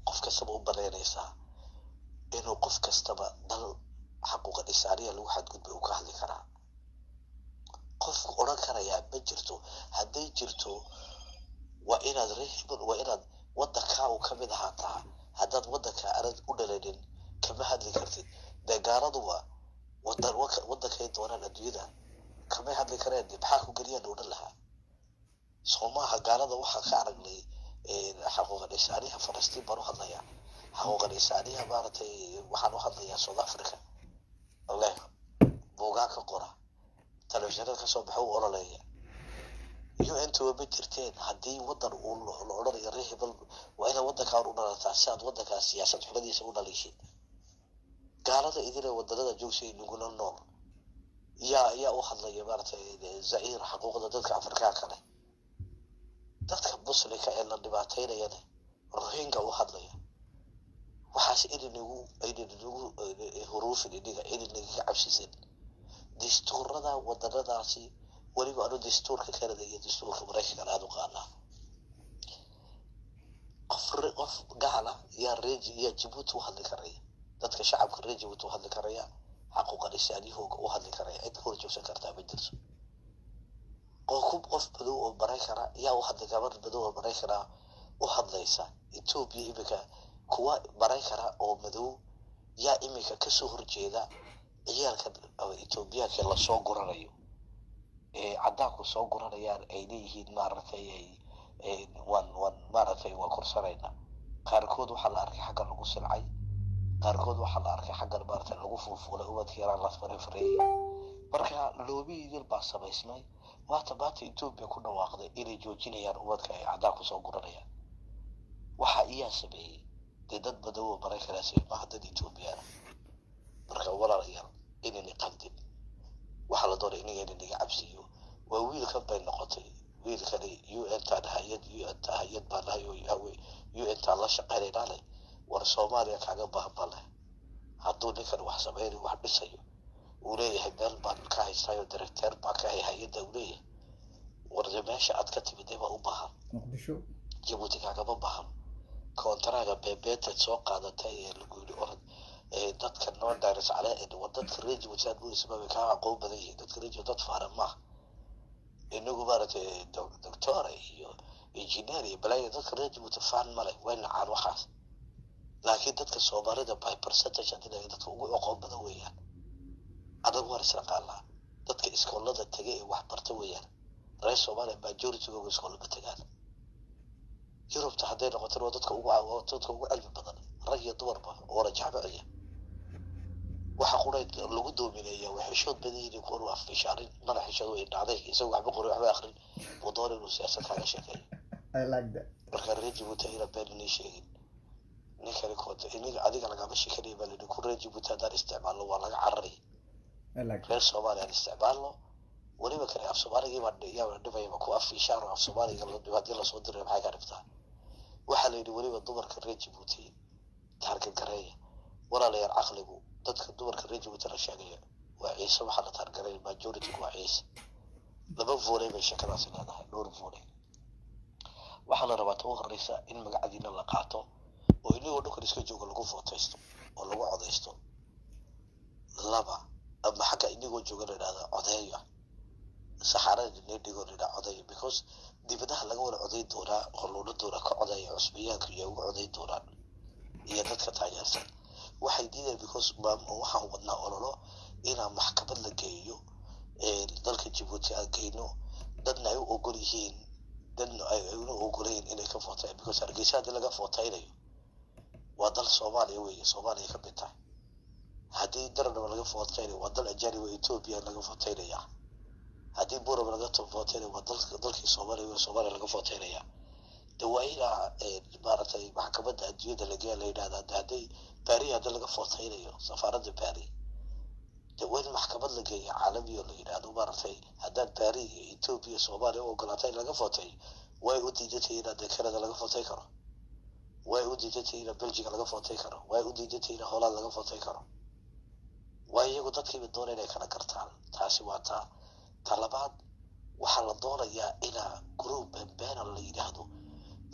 qof kastaba u banaynaysaa inuu qof kastaba dal xaquuqa insaaniya lagu xadgudbay uu ka hadli karaa qofku oran karayaa ma jirto hadday jirto waa inaad reehibal waa inaad wadanka uu ka mid ahaataa haddaad wadanka arad u dhalaynin kama hadli kartid dagaaladu waa wadankay doonaan adduunyada kama hadli kareen maxaa ku geliyaan oo dhan lahaa Soomaha gaalada waxaa ka aragnay xaquuqa insaaniya Falastiin baro hadlaya xaquuqa insaaniya maartay waxaan u hadlayaa South Africa Allah buugaa ka qora telefishinada ka soo baxay ololaya UN to ma jirteen haddii wadan uu la odhanayo reehibal waa ina wadanka u dhalataa si aad wadanka siyaasad xuladiisa u dhalishin gaalada idina wadanada joogsiga nugula nool yaa u hadlaya maartay Zaire xaquuqda dadka Afrikaanka leh dadka muslimka ee la dhibaateynayana Rohingya u hadlaya waxaas idinagu huruufin idiga idinaga cabsisan dastuurada wadanadaasi waliba anu dastuurka Canada iyo dastuurka Mareykanka aad u qaadnaa qof gaala yaa Djibouti u hadli karaya dadka shacabka reer Djibouti u hadli karaya xaquuqa insaaniyahooga u hadli karaya cid hor joogsan kartaa ma jirto qof badow oo Mareykan yaa u hadli gabar badow oo Mareykan u hadlaysa Ethiopia imika kuwa Mareykan oo madow yaa imika ka soo horjeeda ciyaalka Ethiopia la soo guranayo cadaanku soo guranayaan ay leeyihiin maaragtay wan maaragtay waa korsanayna qaarkood waxaa la arkay xagga lagu silcay qaarkood waxaa la arkay xagga maaragtay lagu fuulfuulay ubadkii yaraan la fareefreeyay marka loobiyadii baa samaysmay maanta Ethiopia ku dhawaaqday inay joojinayaan ubadka ay cadaanku soo guranayaan waxa iyaa sameeyay dad badan oo Mareykan ah dad Ethiopia marka walaalayaal inay qaldin waxa la doonay inay naga cabsiyo waa wiilka bay noqotay wiilkani UN hay'ad baa lahay oo UN ta la shaqeynayna war Soomaaliya kaaga baahan hadduu ninkan wax sameeyo wax dhisayo uu leeyahay meel baan ka haystayo director baa ka hay'adda uu leeyahay warda meesha aad ka timid baa u baahan Muqdisho Djibouti kaaga baahan kontraga bebeeta soo qaadatay ee lagu yiri orod dadka noo daaris cale ee wadadka reer Djibouti aad buu isbaba ka aqoon badan yahay dadka reer dad faaran ma inagu maaragtay doctor iyo engineer iyo balay dadka reer Djibouti faan male wayna caan waxaas laakiin dadka Soomaalida by percentage hadii dadka ugu aqoon badan weeyaan adagu war isla qaala dadka iskoolada tagay ee wax barta weeyaan reer Soomaaliya majority ugu iskoolada tagaan Yurubta hadday noqoto dadka ugu cilmi badan rag iyo dumarba oo la jaamacaya waxa qurayd lagu doominayaa waxay shood badan yihiin qoru afishaarin mana xishado ay dhacday isagoo waxba qori waxba akhrin wadoono inuu siyaasad kaga shaqeeyo I like that marka reer Djibouti ila been inay sheegin ninkan kood iniga adiga laga sheekanay bal inuu ku reer Djibouti hadaan isticmaalo waa laga carari I like reer Soomaaliya isticmaalo waliba kale af Soomaaliga baa dhibaya ku afishaar af Soomaaliga la dhibaato la soo diray maxay ka dhibtaa waxa la yiri waliba dumarka reer Djibouti taarka gareeya walaalayaal aqligu dadka dumarka reer Djibouti la sheegay waa ciise waxa la taargaray majority waa ciise laba voolay bay shakadaas leedahay dhowr voolay waxa la rabaa oo horeysa in magacadiina la qaato oo inuu dhulka iska joogo lagu footaysto oo lagu codeysto laba ama xaga inuu joogo la yiraahdo codeeyo saxarada inay dhigo la yiraahdo codeeyo because dibadaha laga wada codeey doonaa oo loo doonaa ka codeeyo cusbiyaanka iyo ugu codeey doonaan iyo dadka taageersan waxay diideen because waxaan wadnaa ololo inaan maxkamad la geeyo dalka Djibouti aan geeyno dadna ay u ogol yihiin dadna ay u ogoleen inay ka footayaan because Hargeysa hadii laga footaynayo waa dal Soomaaliya weeye Soomaaliya ka bita hadii darada laga footaynayo waa dal ajari weeye Ethiopia laga footaynayo hadii Buurama laga footaynayo waa dalka Soomaaliya laga footaynayo dawayna maartay maxkamadda adduunyada laga leeyahay hadii Paris hadii laga footaynayo safaaradda Paris dawayna maxkamad laga caalami oo la yiraahdo maartay hadii Paris Ethiopia Soomaaliya oo ogolaatay laga footay way u diidatay in Canada laga footay karo way u diidatay in Belgium laga footay karo way u diidatay in Holland laga footay karo way iyagu dadkii doonay inay kala gartaan taasi waa ta labaad waxa la doonayaa ina group panel la yiraahdo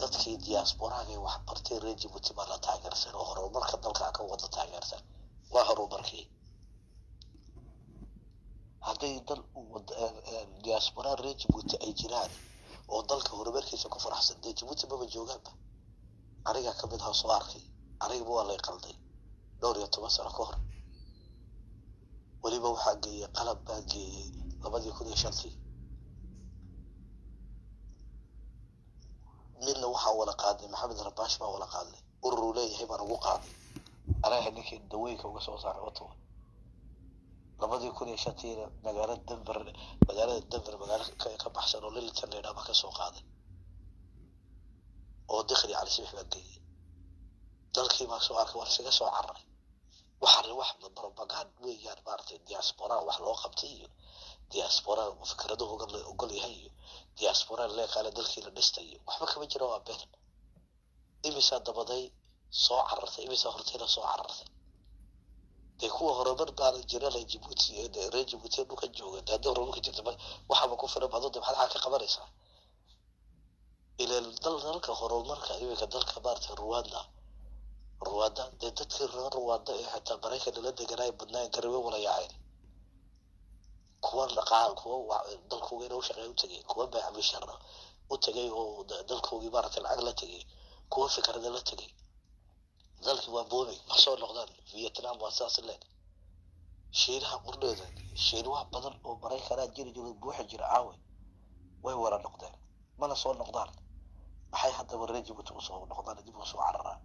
dadkii diaspora ay wax bartay reer Djibouti ma la taageersan oo horumarka dalka ka wada taageersan waa horumarkii hadday dal diaspora reer Djibouti ay jiraan oo dalka horumarkiisa ku faraxsan Djibouti ma joogaanba aniga ka mid ah soo arkay aniga waa la qalday 12 sano ka hor waliba waxa geeyay qalab baa geeyay 2005 midna waxa wala qaaday maxamed rabash baa wala qaaday urur leeyahay baan ugu qaaday anaga ninkii daweyka uga soo saaray wato 2005 magaalada Denver magaalada ka baxsan oo Lilitan leeyahay baa ka soo qaaday oo dakhli على سبيل الجي dalkii ma soo arkay warsiga soo carray waxa wax propaganda weeyaan maartay diaspora wax loo qabtay diaspora fikradu ogol yahay diaspora la kala dalkii la dhistay waxba kama jiro waa been imisa dabaday soo carartay imisa horteena soo carartay de kuwa horumar baan jiray Djibouti ee reer Djibouti dhulka jooga dad horumarka jirta waxa ku filan badan waxa ka qabanaysa ila dalka horumarka iyaga dalka maartay Rwanda dadkii Rwanda ee xataa Mareykanka la deganay badnaa garwe wala yaacay kuwa dhaqaal kuwa dalkooda inuu shaqeeyo u tagay kuwa baac bishara u tagay oo dalkooda maartay lacag la tagay kuwa fikrada la tagay dalkii waa boobay ma soo noqdaan Vietnam waa saas leed shiinaha qurdooda shiinaha badan oo Mareykanka jiri buuxa jira caawi way wara noqdeen mana soo noqdaan maxay hadda wareejibutu soo noqdaan dib u soo cararaan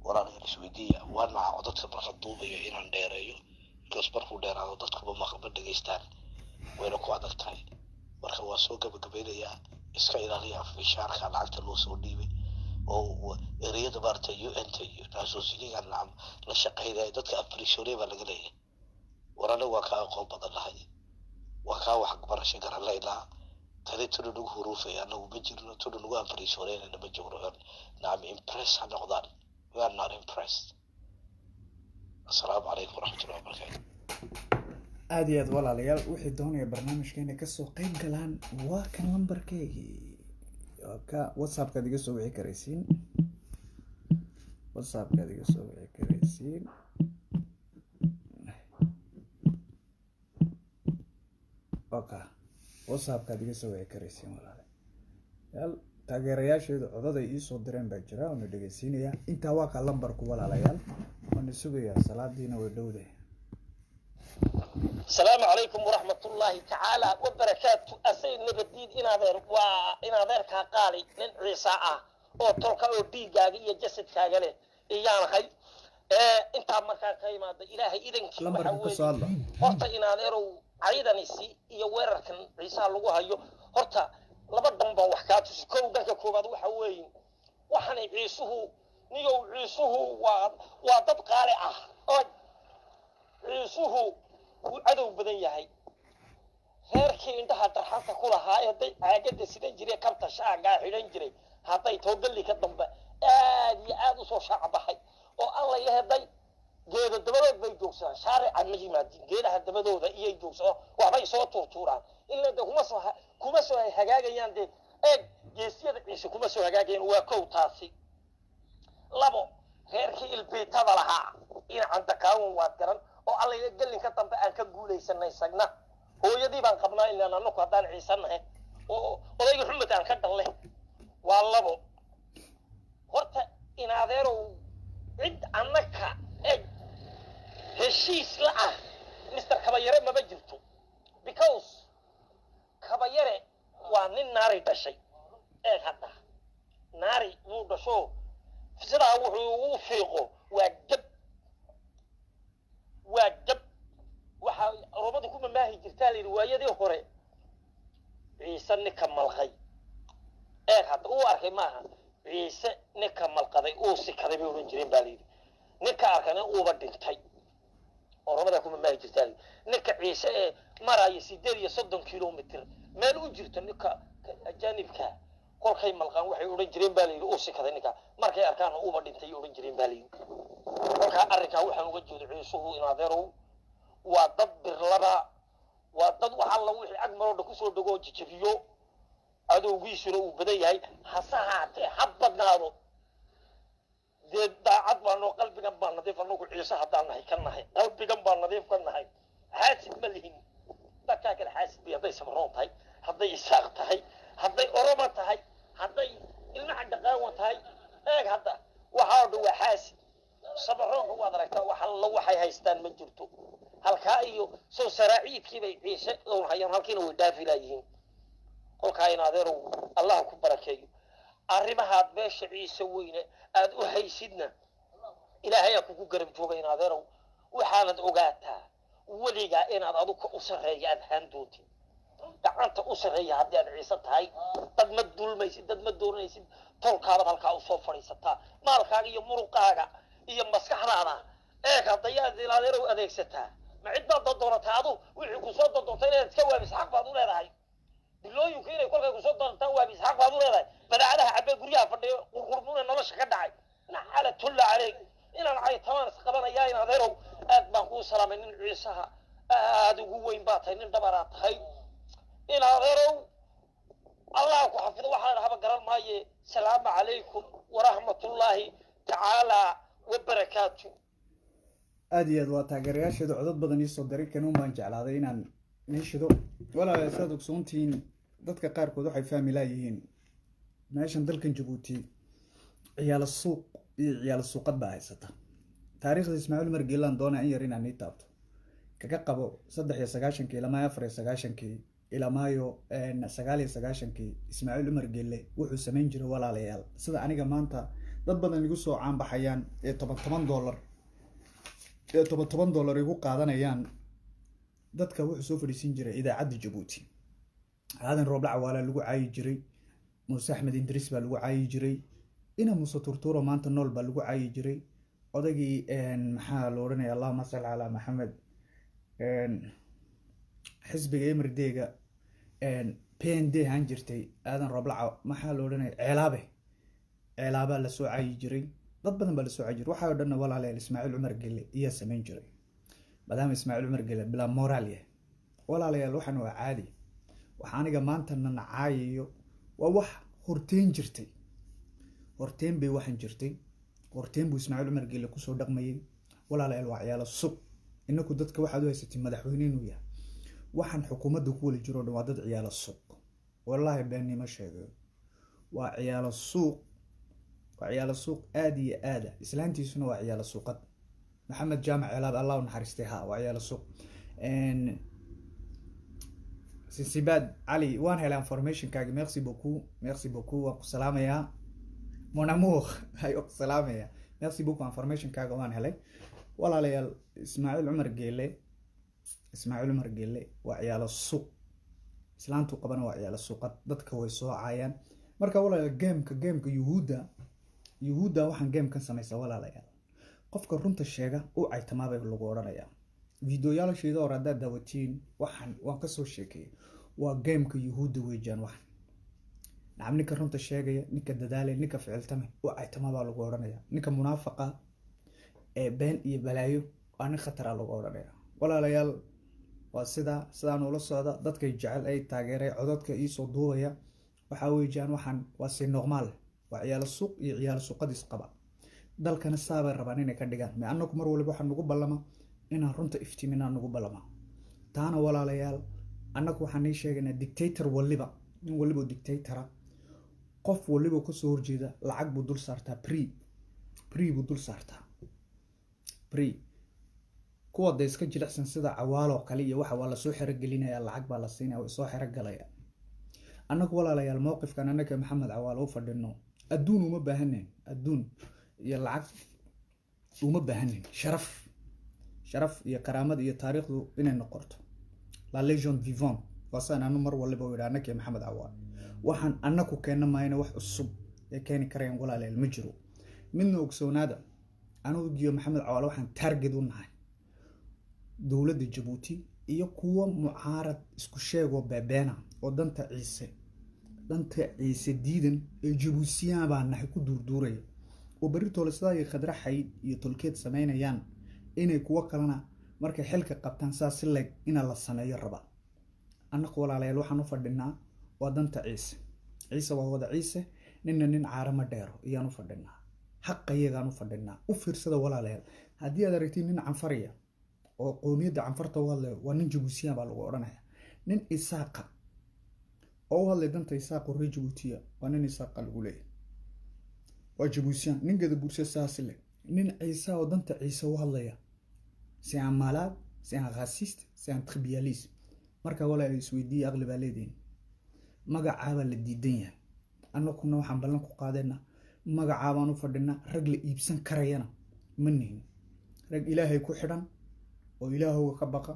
walaal isweydiiya waana codadka barxaduubaya inaan dheereeyo goosbarku dheeraado dadku ma maqba dhageystaan wayna ku adag tahay marka waa soo gabagabeynaya iska ilaaliya fishaarka lacagta loo soo dhiibay oo ereyada maartay UNT naasosiga la shaqeynaya dadka appreciate baa laga leeyahay warana waa ka aqoon badan lahay waa ka wax barasho garan leeyahay tani tunu ugu huruufay anagu ma jirno tunu ugu appreciate ma jiro naam impress noqdaan we are not impressed. Assalamu alaikum warahmatullahi wabarakatuh. aad iyo aad walaalayaal wixii doonaya barnaamijkeena ka soo qayb galaan waa kan lambarkeygii ka WhatsApp-ka diga soo wici karaysiin WhatsApp-ka diga soo wici karaysiin walaalayaal taageerayaasheedu codad ay soo direen baa jira oo dhageysiinaya inta waa ka lambarku walaalayaal waan sugayaa salaadiina way dhowday السلام عليكم ورحمة الله تعالى وبركاته أسيد نبديد إن هذا كقالي من عيساء أو تركا أو بيجاجي يجسد كاجله إيانا خي أنت مركا كيما إلهي إذن كي محاول هرتا إن هذا عيدا نسي يورر كان عيساء لغوها يو هرتا لبدن بوحكات كو دك كوباد وحوين وحنا عيسوه نيو عيسوه وضد قارعة عيسوه عدو بدن yahay heerkii inta tarxanta ku lahaa haday caagada sida jiray kabta shaaga xiran jiray haday toogalli ka dambe aad iyo aad u soo shaacabahay oo alla yahay geeda dabadood bay joogsan shaarica ma yimaadin geedaha dabadooda iyo joogsan waxbay soo tuurtuuraan illa kuma soo hagaagayaan geesiyada ciise kuma soo hagaagayaan waa kow taasi labo heerkii ilbeetada lahaa in anta kaawan waa garan oo alla galin ka dambe aan ka guuleysanay sagna hooyadii baan qabnaa in aan anku hadaan ciisanahay oo odayga xumad aan ka dhalle waa labo horta in adeero cid annaka heshiis la ah Mr. Kabayare ma jirto because Kabayare waa nin naari dhashay hadda naari wuu dhasho sidaa wuxuu u fiiqo waa jab waxa roobada ku maahi jirtaa riwaayadii hore ciise ninka malqay hadda uu arkay maaha ciise ninka malqaday uu sikaday bay oran jireen baa leeyahay ninka arkana uu dhintay roobada ku maahi jirtaa ninka ciise maraya 30 kilomitir meel u jirto ninka ajaanibka kolkay malqaan waxay odhan jireen baa layidhi uu sikaday ninka markay arkaana uuba dhintay odhan jireen baa layidhi kolkaa arrinkaa waxaan uga jeedo ciisuhu in adeerow waa dad birlaba waa dad wax alla wixii agmaroodha kusoo dhegoo jijabiyo cadowgiisuna uu badan yahay hase haatee ha badnaado dee daacad baanoo qalbigan baa nadiif anagu ciise haddaan nahay ka nahay qalbigan baa nadiif ka nahay xaasid ma lihin dadkaa kale xaasid bay hadday samaroon tahay hadday isaaq tahay hadday oromo tahay hadday ilmaha dhaqaawan tahay eeg hadda waxaa dhan waa xaasid samaroonka waad aragtaa wax alla waxay haystaan ma jirto halkaa iyo soo saraaciidkii bay ciise oon hayaan halkiina way dhaafi laayihiin kolkaa in adeerow allah ku barakeeyo arrimahaad meesha ciise weyne aad u haysidna ilaahay aa kugu garab jooga in adeerow waxaanad ogaataa weligaa inaad aduka u sarreeya aad haan doontid gacanta u sarreeya haddii aad ciise tahay dad ma dulmaysid dad ma doonaysid tolkaabaad halkaa usoo fadhiisataa maalkaaga iyo muruqaaga iyo maskaxdaada eeg haddayaad in adeerow adeegsataa ma cid baad dondoonataa adu wixii kusoo dondoontay inaad iska waabis xaq baad u leedahay bilooyinku inay kolkay kusoo doontaan waabis xaq baad u leedahay badaacadaha cabbee guryaha fadhiyo qurqurmuuna nolosha ka dhacay naxalatulla caleyk inaan caytamaan isqabanayaa in adeerow aad baan kuu salaamay nin ciisaha aad ugu weyn baa tahay nin dhabaraad tahay in adeerow allah ku xafido waxaan haba garan maaye salaamu calaykum waraxmatullaahi tacaala wabarakaatu aad iyo aad waa taageerayaasheeda codad badan iisoo diray kanuun baan jeclaaday inaan niishido walaalayaal saad ogsoontihiin dadka qaarkood waxay fahmi laayihiin meeshan dalkan jabuuti ciyaalo suuq iyo ciyaalo suuqad baa haysata taariikhda ismaaciil margeelaan doona in yar inaan ii taabto kaga qabo 93 ilaa 94 ilaa maayo 99 ismaaciil umar geelle wuxuu samayn jiray walaalayaal sida aniga maanta dad badan igu soo caan baxayaan ee $10 igu qaadanayaan dadka wuxuu soo fadhiisin jiray idaacadda Jabuuti aadan roob lacawaala lagu caayi jiray muuse axmed indris baa lagu caayi jiray ina muuse turturo maanta nool baa lagu caayi jiray odagii maxaa la oranaya allahumma salli ala maxamed xisbiga emirdeega PND han jirtay aadan roob lacaw maxaa la oranaya ceelaaba la soo caayi jiray dad badan baa la soo caayi jiray waxa oo dhan walaalayaal ismaaciil umar gelle iyo sameyn jiray maadaama ismaaciil umar gelle bila moral yahay walaalayaal waxaan waa caadi waxa aniga maanta nacaayiyo waa wax horteen jirtay horteen bay waxan jirtay horteen buu ismaaciil umar gelle ku soo dhaqmayay walaalayaal waa ciyaalo suuq inaku dadka waxaad u haysatay madaxweyne inuu yahay waxaan xukuumadda ku wali jiro dhan waa dad ciyaalo suuq wallahi beenimo sheegay waa ciyaalo suuq aad iyo aad islaantiisuna waa ciyaalo suuqad maxamed jaamac cilaab allah naxariistay ha waa ciyaalo suuq Sibad Ali waan helay information kaaga merci beaucoup waan ku salaamayaa mon amour ayo ku salaamaya merci beaucoup information kaaga waan helay walaalayaal ismaaciil umar geelle waa ciyaalo suuq islaantu qabana waa ciyaalo suuqad dadka way soo caayaan marka walaalayaal gameka yuhuudda waxaan gamekan samaysaa walaalayaal qofka runta sheega uu caytamaabay lagu oranayaa videoyaasheeda hore haddaad daawatiin waan ka soo sheekeeyay waa gameka yuhuudda weejaan waxan nacam ninka runta sheegaya ninka dadaalaya ninka ficiltame uu caytamaabaa lagu oranayaa ninka munaafaqa ee been iyo balaayo waa nin khatara lagu oranayaa walaalayaal waa sidaan ula socda dadkay jecel ay taageeray codadka iisoo duubaya waxaa weejaan waxan waa si normaal waa ciyaalo suuq iyo ciyaalo suuqadiis qaba dalkana saabay rabaan inay ka dhigaan ma annagu mar waliba waxaan nagu ballama inaan runta iftiiminaan nagu ballama taana walaalayaal annagu waxaan ii sheegaynaa dictator waliba nin waliba dictatora qof waliba ka soo horjeeda lacag buu dul saartaa pre buu dul saartaa kuwa da iska jilicsan sida cawaalo kale iyo waxa waa la soo xiro gelinaya lacag baa la siinaya way soo xiro galaya annagu walaalayaal mowqifkan annaka maxamed cawaalo u fadhino adduun uma baahanin adduun iyo lacag uma baahanin sharaf iyo karaamad iyo taariikhdu inay noqoto la légion vivant wasaan anu mar waliba wada annaka maxamed cawaalo waxaan annaku keenna maayna wax cusub ee keeni kareen walaalayaal ma jiro midna ogsoonaada anugu iyo maxamed cawaalo waxaan target u nahay dowladda Jabuuti iyo kuwa mucaarad isku sheego beebeena oo danta ciise danta ciise diidan ee jabuutiyaan baa nahay ku duurduuraya oo bari toolsada ay khadra xayd iyo tolkeed sameynayaan inay kuwa kalena markay xilka qabtaan saas si leeg in la sameeyo raba annagu walaalayaal waxaan u fadhinaa waa danta ciise ciise waa wada ciise nin caarama dheero iyaan u fadhinaa xaqayagaan u fadhinaa u fiirsada walaalayaal haddii aad aragtiin nin canfariya oo qoomiyadda canfarta u hadlayo waa nin jabuutiyaan baa lagu odhanaya nin isaaqa oo u hadlay danta isaaq oo reer jabuutiya waa nin isaaqa lagu leeyahay waa jabuutiyaan nin gada bulsho saas leh nin ciise oo danta ciise u hadlaya c'est un malade c'est un raciste c'est un tribaliste marka walaalayaal isweydiiyay aqli baa leediin magacaaba la diidan yahay annaguna waxaan ballan ku qaadayna magacaabaan u fadhina rag la iibsan karayana ma nihin rag ilaahay ku xidhan oo ilaahowga ka baqa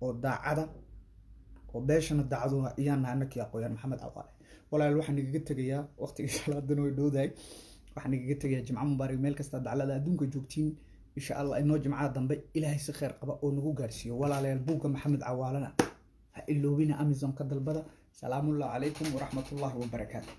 oo daacada oo beeshana daacadu ayaan annakii aqooyaan maxamed cawaale walaal waxaan igaga tagayaa waqtigii salaadana way dhowdahay waxaan igaga tagayaa jimco mubaarak meel kasta daclada adduunka joogtiin insha allah inoo jimcaha dambe ilaahay si khayr qaba oo nagu gaarsiiyo walaalayaal buugga maxamed cawaalana ha iloobina amazon ka dalbada salaamullahi calaykum waraxmatullahi wabarakaatu